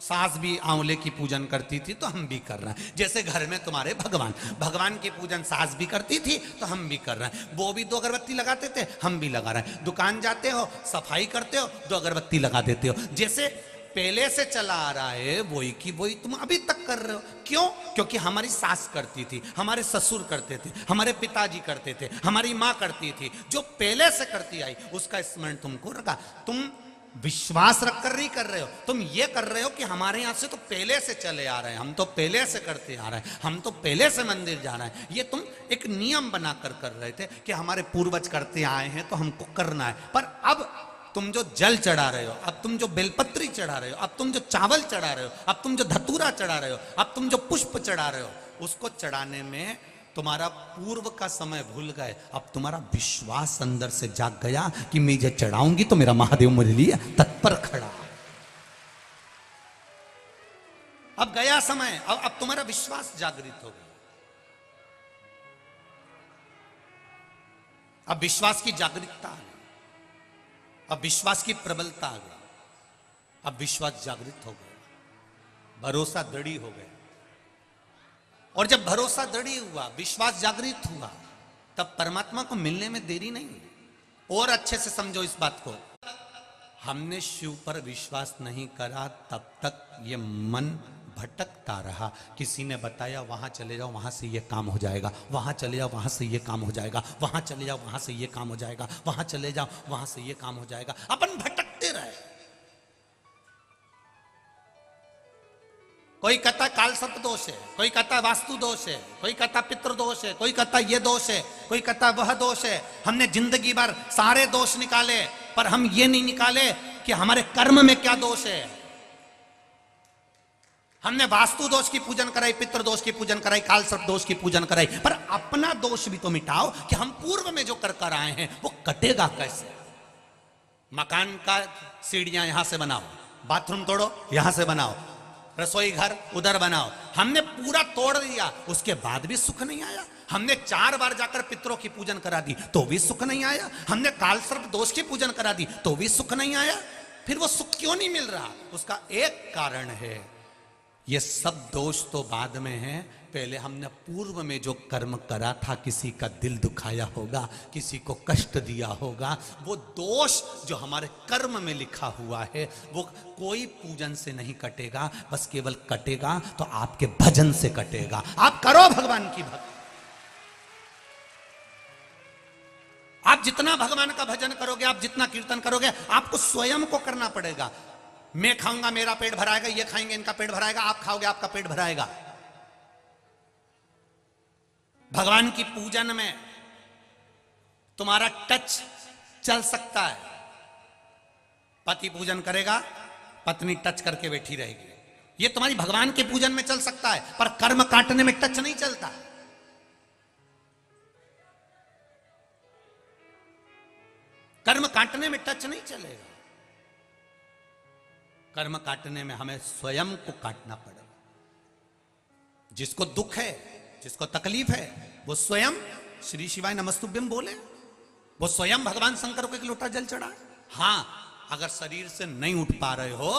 सास भी आंवले की पूजन करती थी तो हम भी कर रहे हैं। जैसे घर में तुम्हारे भगवान की पूजन सास भी करती थी तो हम भी कर रहे हैं। वो भी 2 अगरबत्ती लगाते थे, हम भी लगा रहे हैं। दुकान जाते हो, सफाई करते हो, 2 अगरबत्ती लगा देते हो। जैसे पहले से चला आ रहा है वही की वही तुम अभी तक कर रहे हो। क्यों? क्योंकि हमारी सास करती थी, हमारे ससुर करते थे, हमारे पिताजी करते थे, हमारी माँ करती थी। जो पहले से करती आई उसका स्मरण तुमको रखा। तुम विश्वास रखकर नहीं कर रहे हो, तुम ये कर रहे हो कि हमारे यहां से तो पहले से चले आ रहे हैं, हम तो पहले से करते आ रहे हैं, हम तो पहले से मंदिर जा रहे हैं। ये तुम एक नियम बनाकर कर रहे थे कि हमारे पूर्वज करते आए हैं तो हमको करना है। पर अब तुम जो जल चढ़ा रहे हो, अब तुम जो बेलपत्री चढ़ा रहे हो, अब तुम जो चावल चढ़ा रहे हो, अब तुम जो धतूरा चढ़ा रहे हो, अब तुम जो पुष्प चढ़ा रहे हो, उसको चढ़ाने में तुम्हारा पूर्व का समय भूल गए। अब तुम्हारा विश्वास अंदर से जाग गया कि मैं ये चढ़ाऊंगी तो मेरा महादेव मेरे लिए तत्पर खड़ा। अब गया समय, अब तुम्हारा विश्वास जागृत हो गया। अब विश्वास की जागृतता है, अब विश्वास की प्रबलता आ गई, अब विश्वास जागृत हो गया, भरोसा दृढ़ हो गया। और जब भरोसा दृढ़ हुआ, विश्वास जागृत हुआ, तब परमात्मा को मिलने में देरी नहीं। और अच्छे से समझो इस बात को, हमने शिव पर विश्वास नहीं करा तब तक ये मन भटकता रहा। किसी ने बताया वहां चले जाओ, वहां से ये काम हो जाएगा, वहां चले जाओ, वहां से ये काम हो जाएगा, वहां चले जाओ, वहां से ये काम हो जाएगा, वहां चले जाओ, वहां से ये काम हो जाएगा। अपन भटकते रहे। कोई कहता काल सर्प दोष है, कोई कहता वास्तु दोष है, कोई कहता पितृ दोष है, कोई कहता ये दोष है, कोई कहता वह दोष है। हमने जिंदगी भर सारे दोष निकाले, पर हम ये नहीं निकाले कि हमारे कर्म में क्या दोष है। हमने वास्तु दोष की पूजन कराई, पितृ दोष की पूजन कराई, काल सर्प दोष की पूजन कराई, पर अपना दोष भी तो मिटाओ कि हम पूर्व में जो कर कर आए हैं वो कटेगा कैसे। मकान का सीढ़ियां यहां से बनाओ, बाथरूम तोड़ो यहां से बनाओ, रसोई घर उधर बनाओ। हमने पूरा तोड़ दिया, उसके बाद भी सुख नहीं आया। हमने 4 बार जाकर पितरों की पूजन करा दी तो भी सुख नहीं आया। हमने काल सर्प दोष की पूजन करा दी तो भी सुख नहीं आया। फिर वो सुख क्यों नहीं मिल रहा? उसका एक कारण है, ये सब दोष तो बाद में है। पहले हमने पूर्व में जो कर्म करा था, किसी का दिल दुखाया होगा, किसी को कष्ट दिया होगा, वो दोष जो हमारे कर्म में लिखा हुआ है वो कोई पूजन से नहीं कटेगा। बस केवल कटेगा तो आपके भजन से कटेगा। आप करो भगवान की भक्ति। आप जितना भगवान का भजन करोगे, आप जितना कीर्तन करोगे, आपको स्वयं को करना पड़ेगा। मैं खाऊंगा मेरा पेट भराएगा, ये खाएंगे इनका पेट भराएगा, आप खाओगे आपका पेट भराएगा। भगवान की पूजन में तुम्हारा टच चल सकता है। पति पूजन करेगा, पत्नी टच करके बैठी रहेगी, ये तुम्हारी भगवान के पूजन में चल सकता है, पर कर्म काटने में टच नहीं चलता। कर्म काटने में टच नहीं चलेगा। कर्म काटने में हमें स्वयं को काटना पड़ेगा। जिसको दुख है, जिसको तकलीफ है, वो स्वयं श्री शिवाय नमस्तुभ्यम बोले, वो स्वयं भगवान शंकर को एक लोटा जल चढ़ाए। हां, अगर शरीर से नहीं उठ पा रहे हो,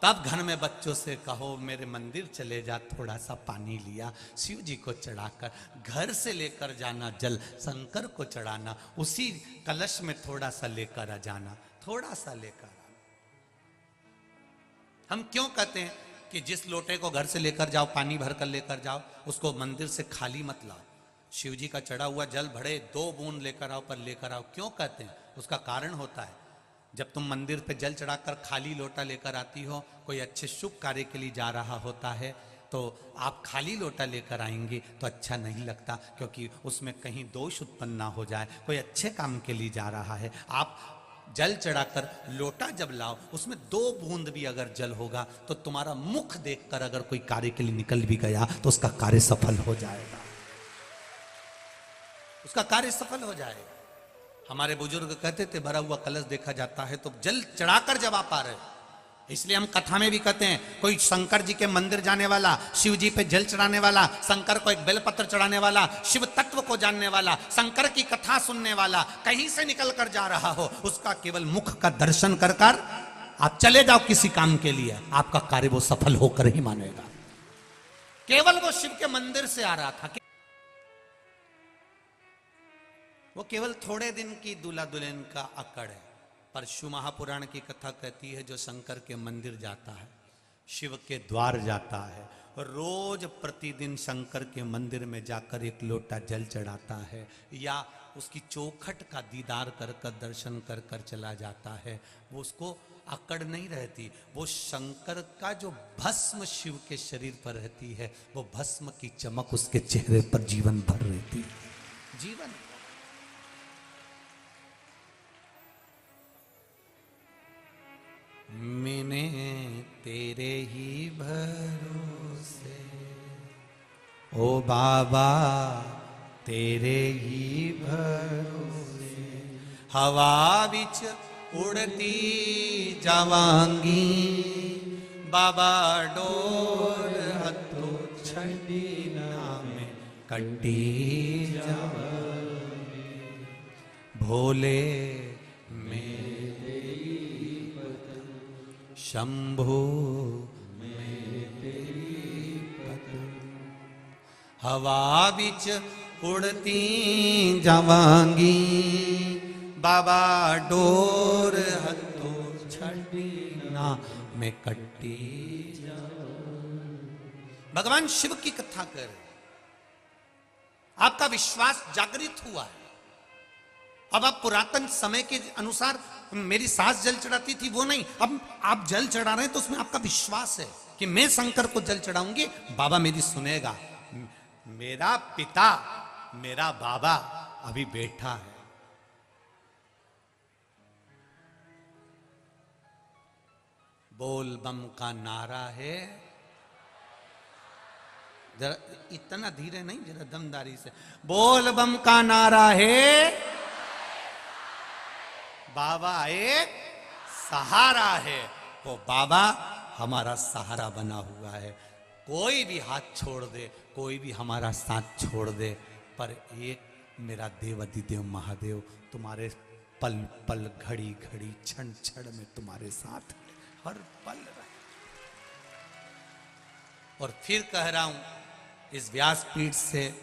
तब घर में बच्चों से कहो मेरे मंदिर चले जा, थोड़ा सा पानी लिया शिव जी को चढ़ाकर, घर से लेकर जाना जल, शंकर को चढ़ाना, उसी कलश में थोड़ा सा लेकर आ जाना, थोड़ा सा लेकर आना। हम क्यों कहते हैं कि जिस लोटे को घर से लेकर जाओ, पानी भर कर लेकर जाओ, उसको मंदिर से खाली मत लाओ। शिव जी का चढ़ा हुआ जल भरे 2 बूंद लेकर आओ, पर लेकर आओ। क्यों कहते हैं? उसका कारण होता है, जब तुम मंदिर पे जल चढ़ाकर खाली लोटा लेकर आती हो, कोई अच्छे शुभ कार्य के लिए जा रहा होता है, तो आप खाली लोटा लेकर आएंगे तो अच्छा नहीं लगता, क्योंकि उसमें कहीं दोष उत्पन्न ना हो जाए। कोई अच्छे काम के लिए जा रहा है, आप जल चढ़ाकर लोटा जब लाओ, उसमें 2 बूंद भी अगर जल होगा, तो तुम्हारा मुख देखकर अगर कोई कार्य के लिए निकल भी गया तो उसका कार्य सफल हो जाएगा, उसका कार्य सफल हो जाएगा। हमारे बुजुर्ग कहते थे, भरा हुआ कलश देखा जाता है तो जल चढ़ाकर जब आप आ रहे, इसलिए हम कथा में भी कहते हैं, कोई शंकर जी के मंदिर जाने वाला, शिव जी पे जल चढ़ाने वाला, शंकर को एक बेलपत्र चढ़ाने वाला, शिव तत्व को जानने वाला, शंकर की कथा सुनने वाला, कहीं से निकल कर जा रहा हो, उसका केवल मुख का दर्शन कर कर आप चले जाओ किसी काम के लिए, आपका कार्य वो सफल होकर ही मानेगा। केवल वो शिव के मंदिर से आ रहा था, वो केवल थोड़े दिन की दूल्हा दुल्हन का अकड़ है। पर शिव महापुराण की कथा कहती है, जो शंकर के मंदिर जाता है, शिव के द्वार जाता है, रोज प्रतिदिन शंकर के मंदिर में जाकर एक लोटा जल चढ़ाता है, या उसकी चौखट का दीदार कर कर दर्शन कर कर चला जाता है, वो उसको अकड़ नहीं रहती। वो शंकर का जो भस्म शिव के शरीर पर रहती है, वो भस्म की चमक उसके चेहरे पर जीवन भर रहती है। जीवन मैंने तेरे ही भरोसे, ओ बाबा तेरे ही भरोसे, हवा बिच उड़ती जावांगी, बाबा डोर हथो छड़ी नामे कट्टी जावांगी, भोले शंभो में तेरी पतंग, हवा बिच उड़ती जावांगी, बाबा डोर हथो छड़ी ना में कट्टी जावांगी। भगवान शिव की कथा कर, आपका विश्वास जागृत हुआ है। अब आप पुरातन समय के अनुसार, मेरी सास जल चढ़ाती थी वो नहीं, अब आप जल चढ़ा रहे हैं तो उसमें आपका विश्वास है कि मैं शंकर को जल चढ़ाऊंगी, बाबा मेरी सुनेगा। मेरा पिता, मेरा बाबा अभी बैठा है। बोल बम का नारा है, जरा इतना धीरे नहीं, जरा दमदारी से। बोल बम का नारा है, बाबा एक सहारा है। वो बाबा हमारा सहारा बना हुआ है। कोई भी हाथ छोड़ दे, कोई भी हमारा साथ छोड़ दे, पर एक मेरा देवाधिदेव महादेव तुम्हारे पल पल, घड़ी घड़ी, क्षण क्षण में तुम्हारे साथ हर पल रहे। और फिर कह रहा हूं, इस व्यासपीठ से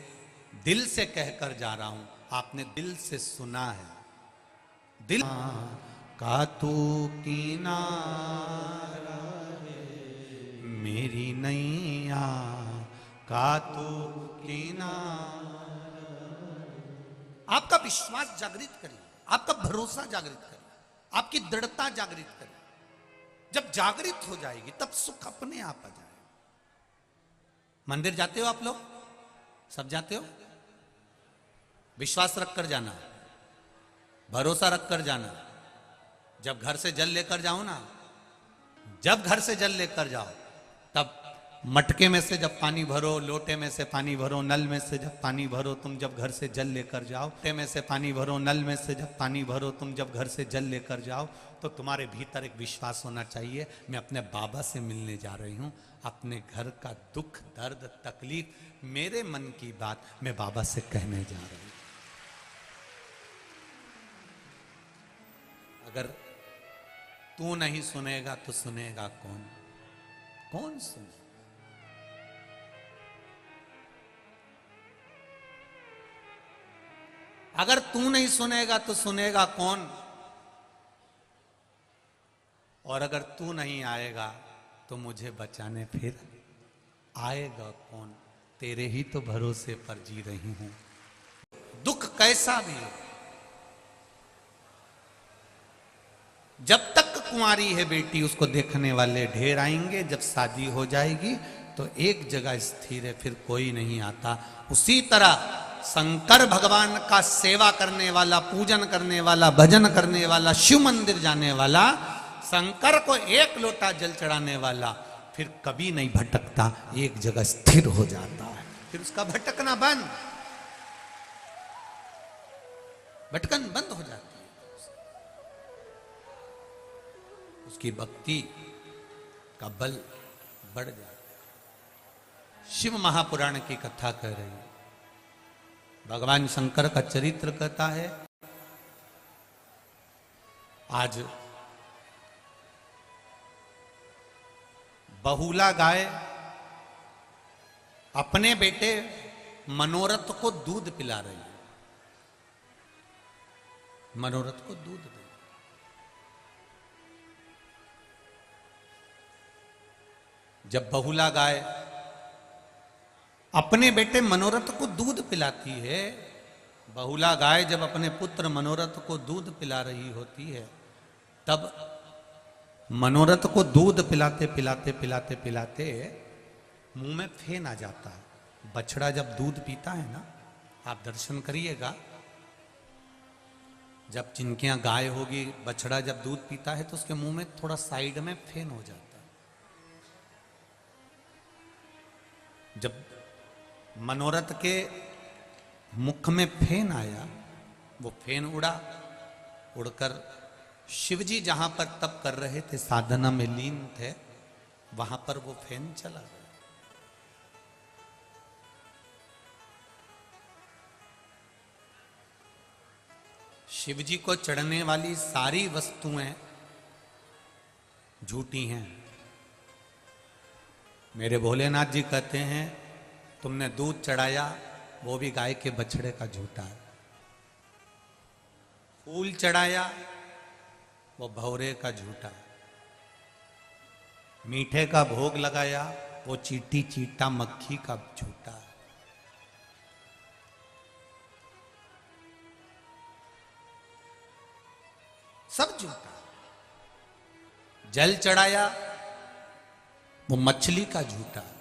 दिल से कहकर जा रहा हूं, आपने दिल से सुना है। दिल का तू किनारा है, मेरी नैया का तू किनारा। आपका विश्वास जागृत करिए, आपका भरोसा जागृत करिए, आपकी दृढ़ता जागृत करिए। जब जागृत हो जाएगी तब सुख अपने आप आ जाएगा। मंदिर जाते हो आप लोग? सब जाते हो? विश्वास रखकर जाना, भरोसा रखकर जाना। जब घर से जल लेकर जाओ ना, जब घर से जल लेकर जाओ, तब मटके में से जब पानी भरो, लोटे में से पानी भरो, नल में से जब पानी भरो, तुम जब घर से जल लेकर जाओ, लोटे में से पानी भरो, नल में से जब पानी भरो, तुम जब घर से जल लेकर जाओ, तो तुम्हारे भीतर एक विश्वास होना चाहिए, मैं अपने बाबा से मिलने जा रही हूँ, अपने घर का दुख दर्द तकलीफ, मेरे मन की बात मैं बाबा से कहने जा रही हूँ। अगर तू नहीं सुनेगा तो सुनेगा कौन? कौन सुने? अगर तू नहीं सुनेगा तो सुनेगा कौन? और अगर तू नहीं आएगा तो मुझे बचाने फिर आएगा कौन? तेरे ही तो भरोसे पर जी रही हूं। दुख कैसा भी हो, जब तक कुंवारी है बेटी उसको देखने वाले ढेर आएंगे, जब शादी हो जाएगी तो एक जगह स्थिर है, फिर कोई नहीं आता। उसी तरह शंकर भगवान का सेवा करने वाला, पूजन करने वाला, भजन करने वाला, शिव मंदिर जाने वाला, शंकर को एक लोटा जल चढ़ाने वाला फिर कभी नहीं भटकता, एक जगह स्थिर हो जाता है, फिर उसका भटकना बंद, भटकन बंद हो जाती है, उसकी भक्ति का बल बढ़ जाता है। शिव महापुराण की कथा कह रही है, भगवान शंकर का चरित्र कहता है। आज बहुला गाय अपने बेटे मनोरथ को दूध पिला रही है, मनोरथ को दूध दे। जब बहुला गाय अपने बेटे मनोरथ को दूध पिलाती है, बहुला गाय जब अपने पुत्र मनोरथ को दूध पिला रही होती है, तब मनोरथ को दूध पिलाते पिलाते पिलाते पिलाते मुंह में फेन आ जाता है। बछड़ा जब दूध पीता है ना, आप दर्शन करिएगा, जब जिनके यहाँ गाय होगी, बछड़ा जब दूध पीता है तो उसके मुंह में थोड़ा साइड में फेन हो जाता है। जब मनोरथ के मुख में फेन आया, वो फेन उड़ा, उड़कर शिवजी जहां पर तप कर रहे थे, साधना में लीन थे, वहां पर वो फेन चला गया। शिवजी को चढ़ने वाली सारी वस्तुएं झूठी हैं। मेरे भोलेनाथ जी कहते हैं, तुमने दूध चढ़ाया वो भी गाय के बछड़े का झूठा है, फूल चढ़ाया वो भौरे का झूठा है, मीठे का भोग लगाया वो चींटी चीटा मक्खी का झूठा है। सब झूठा। जल चढ़ाया वो मछली का झूठा है।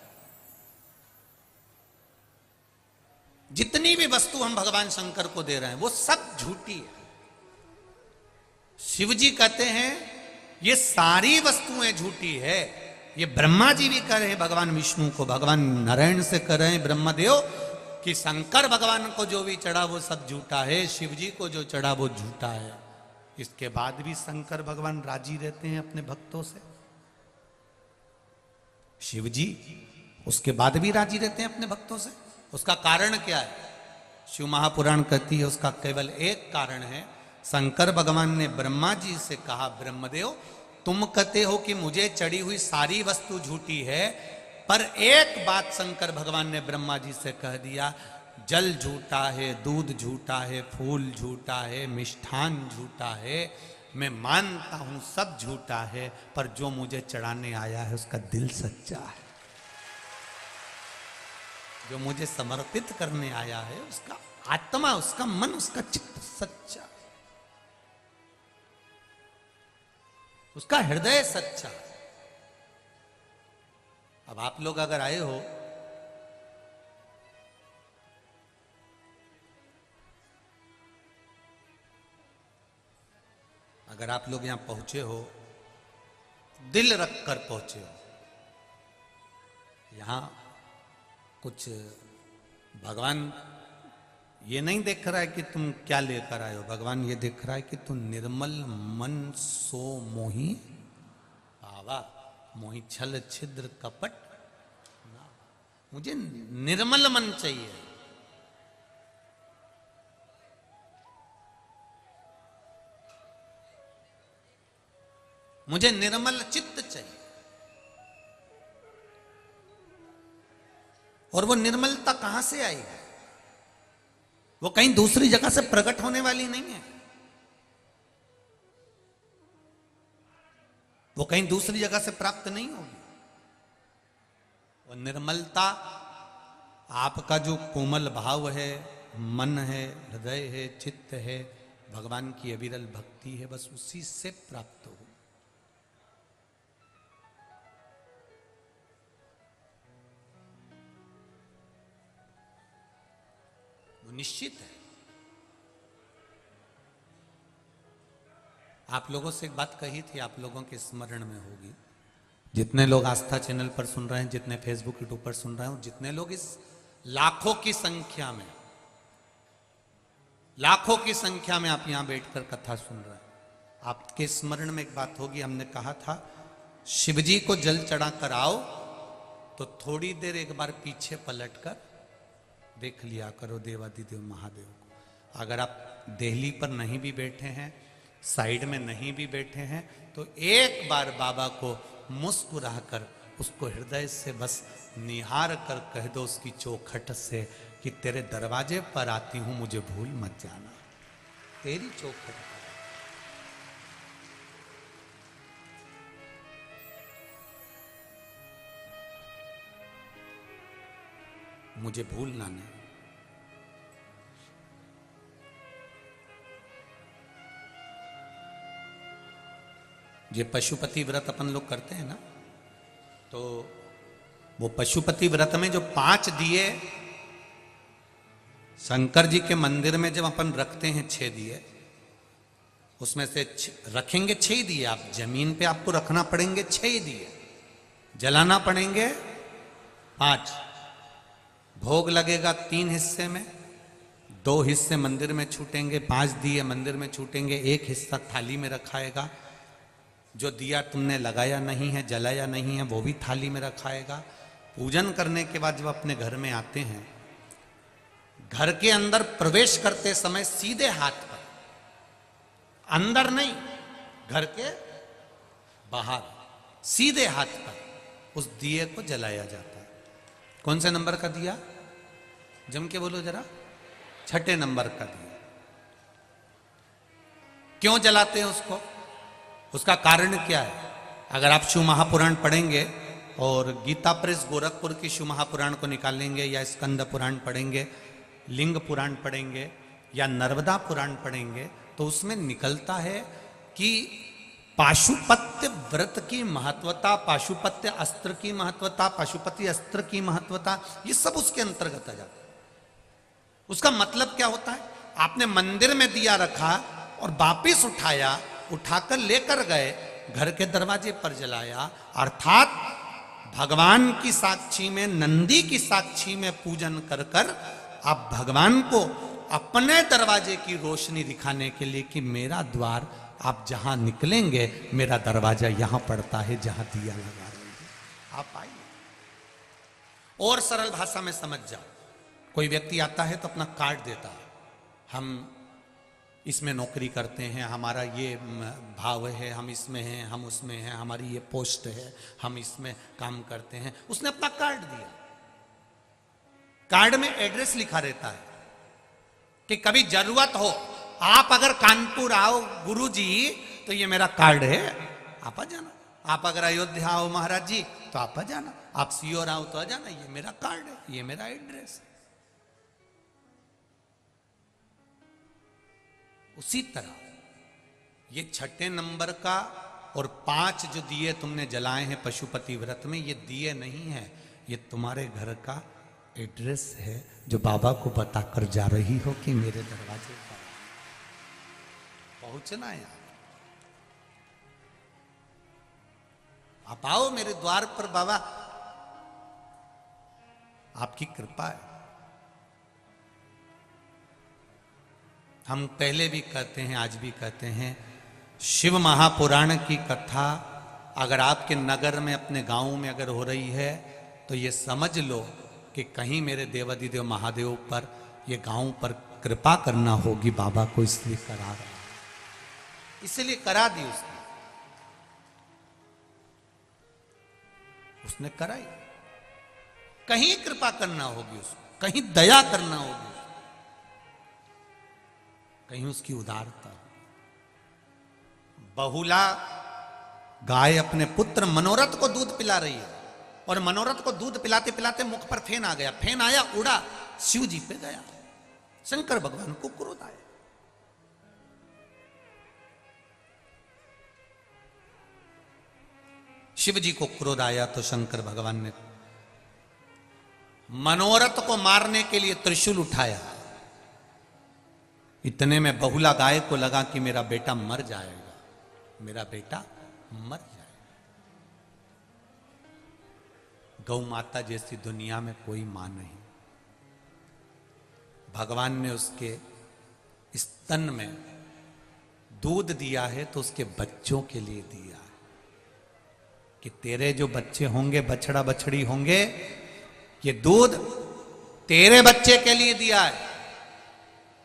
जितनी भी वस्तु हम भगवान शंकर को दे रहे हैं वो सब झूठी है। शिव जी कहते हैं ये सारी वस्तुएं झूठी है। ये ब्रह्मा जी भी कह रहे हैं भगवान विष्णु को, भगवान नारायण से कह रहे हैं ब्रह्मदेव कि शंकर भगवान को जो भी चढ़ा वो सब झूठा है, शिव जी को जो चढ़ा वो झूठा है। इसके बाद भी शंकर भगवान राजी रहते हैं अपने भक्तों से। शिव जी उसके बाद भी राजी रहते हैं अपने भक्तों से। उसका कारण क्या है? शिव महापुराण कहती है उसका केवल एक कारण है। शंकर भगवान ने ब्रह्मा जी से कहा, ब्रह्मदेव तुम कहते हो कि मुझे चढ़ी हुई सारी वस्तु झूठी है, पर एक बात शंकर भगवान ने ब्रह्मा जी से कह दिया, जल झूठा है, दूध झूठा है, फूल झूठा है, मिष्ठान झूठा है, मैं मानता हूं सब झूठा है, पर जो मुझे चढ़ाने आया है उसका दिल सच्चा है। जो मुझे समर्पित करने आया है उसका आत्मा, उसका मन, उसका चित्त सच्चा, उसका हृदय सच्चा। अब आप लोग अगर आए हो, अगर आप लोग यहां पहुंचे हो, दिल रख कर पहुंचे हो, यहाँ कुछ भगवान ये नहीं देख रहा है कि तुम क्या लेकर आए हो, भगवान ये देख रहा है कि तुम निर्मल मन सो मोही भावा, मोही छल छिद्र कपट, मुझे निर्मल मन चाहिए। मुझे निर्मल चित्त चाहिए। और वो निर्मलता कहां से आएगी? वो कहीं दूसरी जगह से प्रकट होने वाली नहीं है, वो कहीं दूसरी जगह से प्राप्त नहीं होगी। वो निर्मलता आपका जो कोमल भाव है, मन है, हृदय है, चित्त है, भगवान की अविरल भक्ति है, बस उसी से प्राप्त हो। निश्चित है। आप लोगों से एक बात कही थी, आप लोगों के स्मरण में होगी, जितने लोग आस्था चैनल पर सुन रहे हैं, जितने फेसबुक यूट्यूब पर सुन रहे हैं, जितने लोग इस लाखों की संख्या में, लाखों की संख्या में आप यहां बैठकर कथा सुन रहे हैं, आपके स्मरण में एक बात होगी। हमने कहा था शिवजी को जल चढ़ाकर आओ तो थोड़ी देर एक बार पीछे पलटकर देख लिया करो देवादिदेव महादेव को। अगर आप देहली पर नहीं भी बैठे हैं, साइड में नहीं भी बैठे हैं, तो एक बार बाबा को मुस्कुराकर उसको हृदय से बस निहार कर कह दो उसकी चौखट से कि तेरे दरवाजे पर आती हूं, मुझे भूल मत जाना, तेरी चौखट पर। मुझे भूलना नहीं। ये पशुपति व्रत अपन लोग करते हैं ना, तो वो पशुपति व्रत में जो 5 दिए शंकर जी के मंदिर में जब अपन रखते हैं, 6 दिए, उसमें से रखेंगे 6 दिए, आप जमीन पे आपको रखना पड़ेंगे 6 दिए, जलाना पड़ेंगे 5, भोग लगेगा 3 हिस्से में, 2 हिस्से मंदिर में छूटेंगे, 5 दिए मंदिर में छूटेंगे, 1 हिस्सा थाली में रखाएगा। जो दिया तुमने लगाया नहीं है, जलाया नहीं है, वो भी थाली में रखाएगा। पूजन करने के बाद जब अपने घर में आते हैं, घर के अंदर प्रवेश करते समय सीधे हाथ पर, अंदर नहीं, घर के बाहर सीधे हाथ पर उस दिए को जलाया जाता है। कौन से नंबर का दिया? जम के बोलो जरा। 6ठे नंबर का दिया। क्यों जलाते हैं उसको? उसका कारण क्या है? अगर आप शिव महापुराण पढ़ेंगे और गीता प्रेस गोरखपुर की शिव महापुराण को निकालेंगे, या स्कंद पुराण पढ़ेंगे, लिंग पुराण पढ़ेंगे, या नर्मदा पुराण पढ़ेंगे, तो उसमें निकलता है कि पाशुपत्य व्रत की महत्वता, पाशुपत्य अस्त्र की महत्वता, पाशुपति अस्त्र की महत्वता, ये सब उसके अंतर्गत आ जाता है। उसका मतलब क्या होता है? आपने मंदिर में दिया रखा और वापिस उठाया, उठाकर लेकर गए, घर के दरवाजे पर जलाया, अर्थात भगवान की साक्षी में, नंदी की साक्षी में पूजन कर कर आप भगवान को अपने दरवाजे की रोशनी दिखाने के लिए कि मेरा द्वार, आप जहां निकलेंगे मेरा दरवाजा यहां पड़ता है जहां दिया लगा रहे हैं, आप आइए। और सरल भाषा में समझ जाओ, कोई व्यक्ति आता है तो अपना कार्ड देता है, हम इसमें नौकरी करते हैं, हमारा ये भाव है, हम इसमें हैं, हम उसमें हैं, हमारी ये पोस्ट है, हम इसमें काम करते हैं। उसने अपना कार्ड दिया, कार्ड में एड्रेस लिखा रहता है कि कभी जरूरत हो, आप अगर कानपुर आओ गुरुजी तो ये मेरा कार्ड है, आप आ जाना। आप अगर अयोध्या आओ महाराज जी तो आप आ जाना, आप सीओर आओ तो आ जाना, ये मेरा कार्ड है, ये मेरा एड्रेस है। उसी तरह ये 6ठे नंबर का और 5 जो दिए तुमने जलाए हैं पशुपति व्रत में, ये दिए नहीं है, ये तुम्हारे घर का एड्रेस है जो बाबा को बताकर जा रही हो कि मेरे दरवाजे पर पहुंचना है। आप आओ मेरे द्वार पर बाबा, आपकी कृपा है। हम पहले भी कहते हैं, आज भी कहते हैं, शिव महापुराण की कथा अगर आपके नगर में, अपने गांव में अगर हो रही है तो ये समझ लो कि कहीं मेरे देवाधिदेव महादेव पर, ये गांव पर कृपा करना होगी बाबा को, इसलिए करा रहा, इसलिए करा दी उसने कराई। कहीं कृपा करना होगी उसको, कहीं दया करना होगी, कहीं उसकी उदारता। बहुला गाय अपने पुत्र मनोरथ को दूध पिला रही है और मनोरथ को दूध पिलाते पिलाते मुख पर फेन आ गया, फेन आया, उड़ा, शिव जी पे गया। शंकर भगवान को क्रोध आया। शिव जी को क्रोध आया तो शंकर भगवान ने मनोरथ को मारने के लिए त्रिशूल उठाया। इतने में बहुला गाय को लगा कि मेरा बेटा मर जाएगा, मेरा बेटा मर जाएगा। गौ माता जैसी दुनिया में कोई मां नहीं। भगवान ने उसके स्तन में दूध दिया है तो उसके बच्चों के लिए दिया है कि तेरे जो बच्चे होंगे, बछड़ा बछड़ी होंगे, ये दूध तेरे बच्चे के लिए दिया है।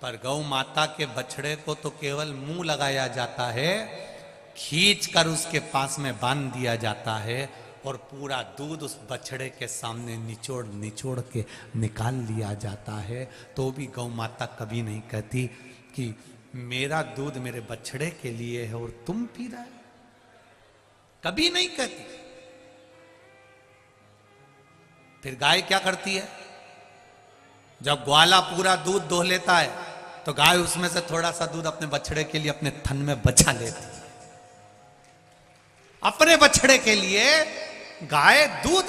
पर गौ माता के बछड़े को तो केवल मुंह लगाया जाता है, खींच कर उसके पास में बांध दिया जाता है और पूरा दूध उस बछड़े के सामने निचोड़ निचोड़ के निकाल लिया जाता है। तो भी गौ माता कभी नहीं कहती कि मेरा दूध मेरे बछड़े के लिए है और तुम पी रहे, कभी नहीं कहती। फिर गाय क्या करती है, जब ग्वाला पूरा दूध दोह लेता है तो गाय उसमें से थोड़ा सा दूध अपने बछड़े के लिए अपने थन में बचा लेती है। अपने बछड़े के लिए गाय दूध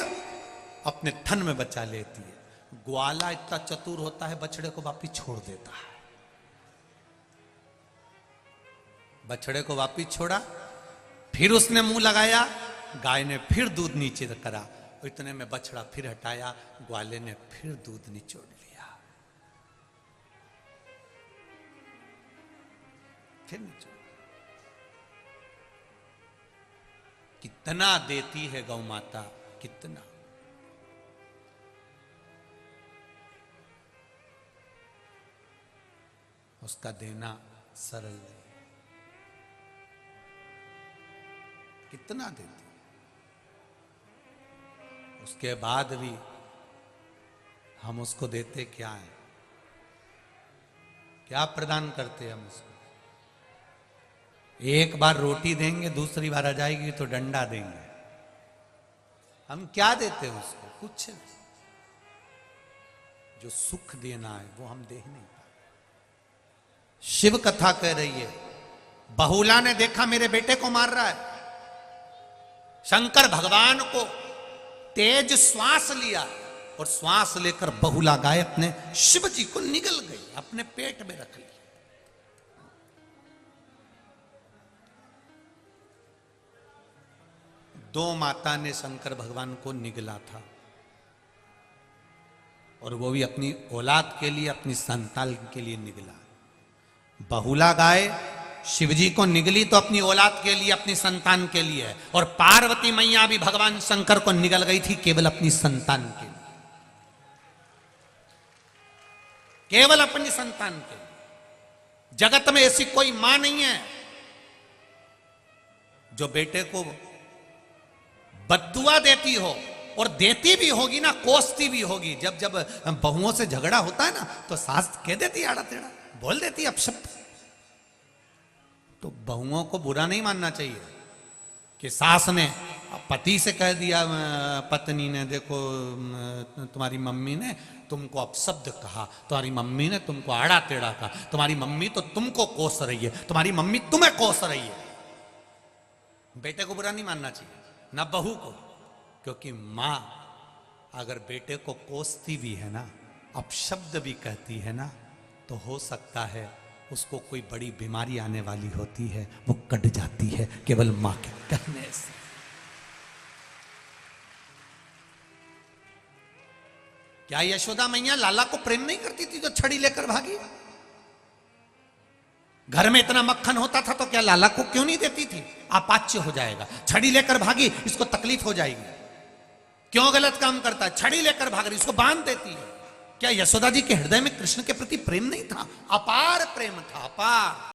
अपने थन में बचा लेती है। ग्वाला इतना चतुर होता है, बछड़े को वापिस छोड़ देता है। बछड़े को वापिस छोड़ा, फिर उसने मुंह लगाया, गाय ने फिर दूध नीचे करा, इतने में बछड़ा फिर हटाया, ग्वाले ने फिर दूध निचोड़ लिया, फिर निचोड़। कितना देती है गौ माता, कितना। उसका देना सरल नहीं, कितना देती। उसके बाद भी हम उसको देते क्या है, क्या प्रदान करते हम उसको। एक बार रोटी देंगे, दूसरी बार आ जाएगी तो डंडा देंगे। हम क्या देते हैं उसको, कुछ नहीं। जो सुख देना है वो हम दे नहीं पाए। शिव कथा कह रही है, बहुला ने देखा मेरे बेटे को मार रहा है, शंकर भगवान को तेज श्वास लिया और श्वास लेकर बहुला गाय अपने शिव जी को निगल गई, अपने पेट में रख लिया। दो माता ने शंकर भगवान को निगला था और वो भी अपनी औलाद के लिए, अपनी संतान के लिए निगला। बहुला गाय शिवजी को निगली तो अपनी औलाद के लिए, अपनी संतान के लिए, और पार्वती मैया भी भगवान शंकर को निगल गई थी केवल अपनी संतान के लिए, केवल अपनी संतान के लिए। जगत में ऐसी कोई मां नहीं है जो बेटे को बद्दुआ देती हो, और देती भी होगी ना, कोसती भी होगी। जब जब बहुओं से झगड़ा होता है ना तो सास कह देती आड़ा टेढ़ा, बोल देती अपशब्द। तो बहुओं को बुरा नहीं मानना चाहिए कि सास ने पति से कह दिया, पत्नी ने, देखो तुम्हारी मम्मी ने तुमको अपशब्द कहा, तुम्हारी मम्मी ने तुमको आड़ा टेढ़ा कहा, तुम्हारी मम्मी तो तुमको कोस रही है, तुम्हारी मम्मी तुम्हें कोस रही है। बेटे को बुरा नहीं मानना चाहिए, ना बहू को, क्योंकि मां अगर बेटे को कोसती भी है ना, अपशब्द भी कहती है ना, तो हो सकता है उसको कोई बड़ी बीमारी आने वाली होती है, वो कट जाती है केवल मां के कहने से। क्या यशोदा मैया लाला को प्रेम नहीं करती थी जो छड़ी लेकर भागी? घर में इतना मक्खन होता था तो क्या लाला को क्यों नहीं देती थी? अपाच्य हो जाएगा, छड़ी लेकर भागी, इसको तकलीफ हो जाएगी, क्यों गलत काम करता है, छड़ी लेकर भाग रही, इसको बांध देती है। क्या यशोदा जी के हृदय में कृष्ण के प्रति प्रेम नहीं था? अपार प्रेम था, अपार।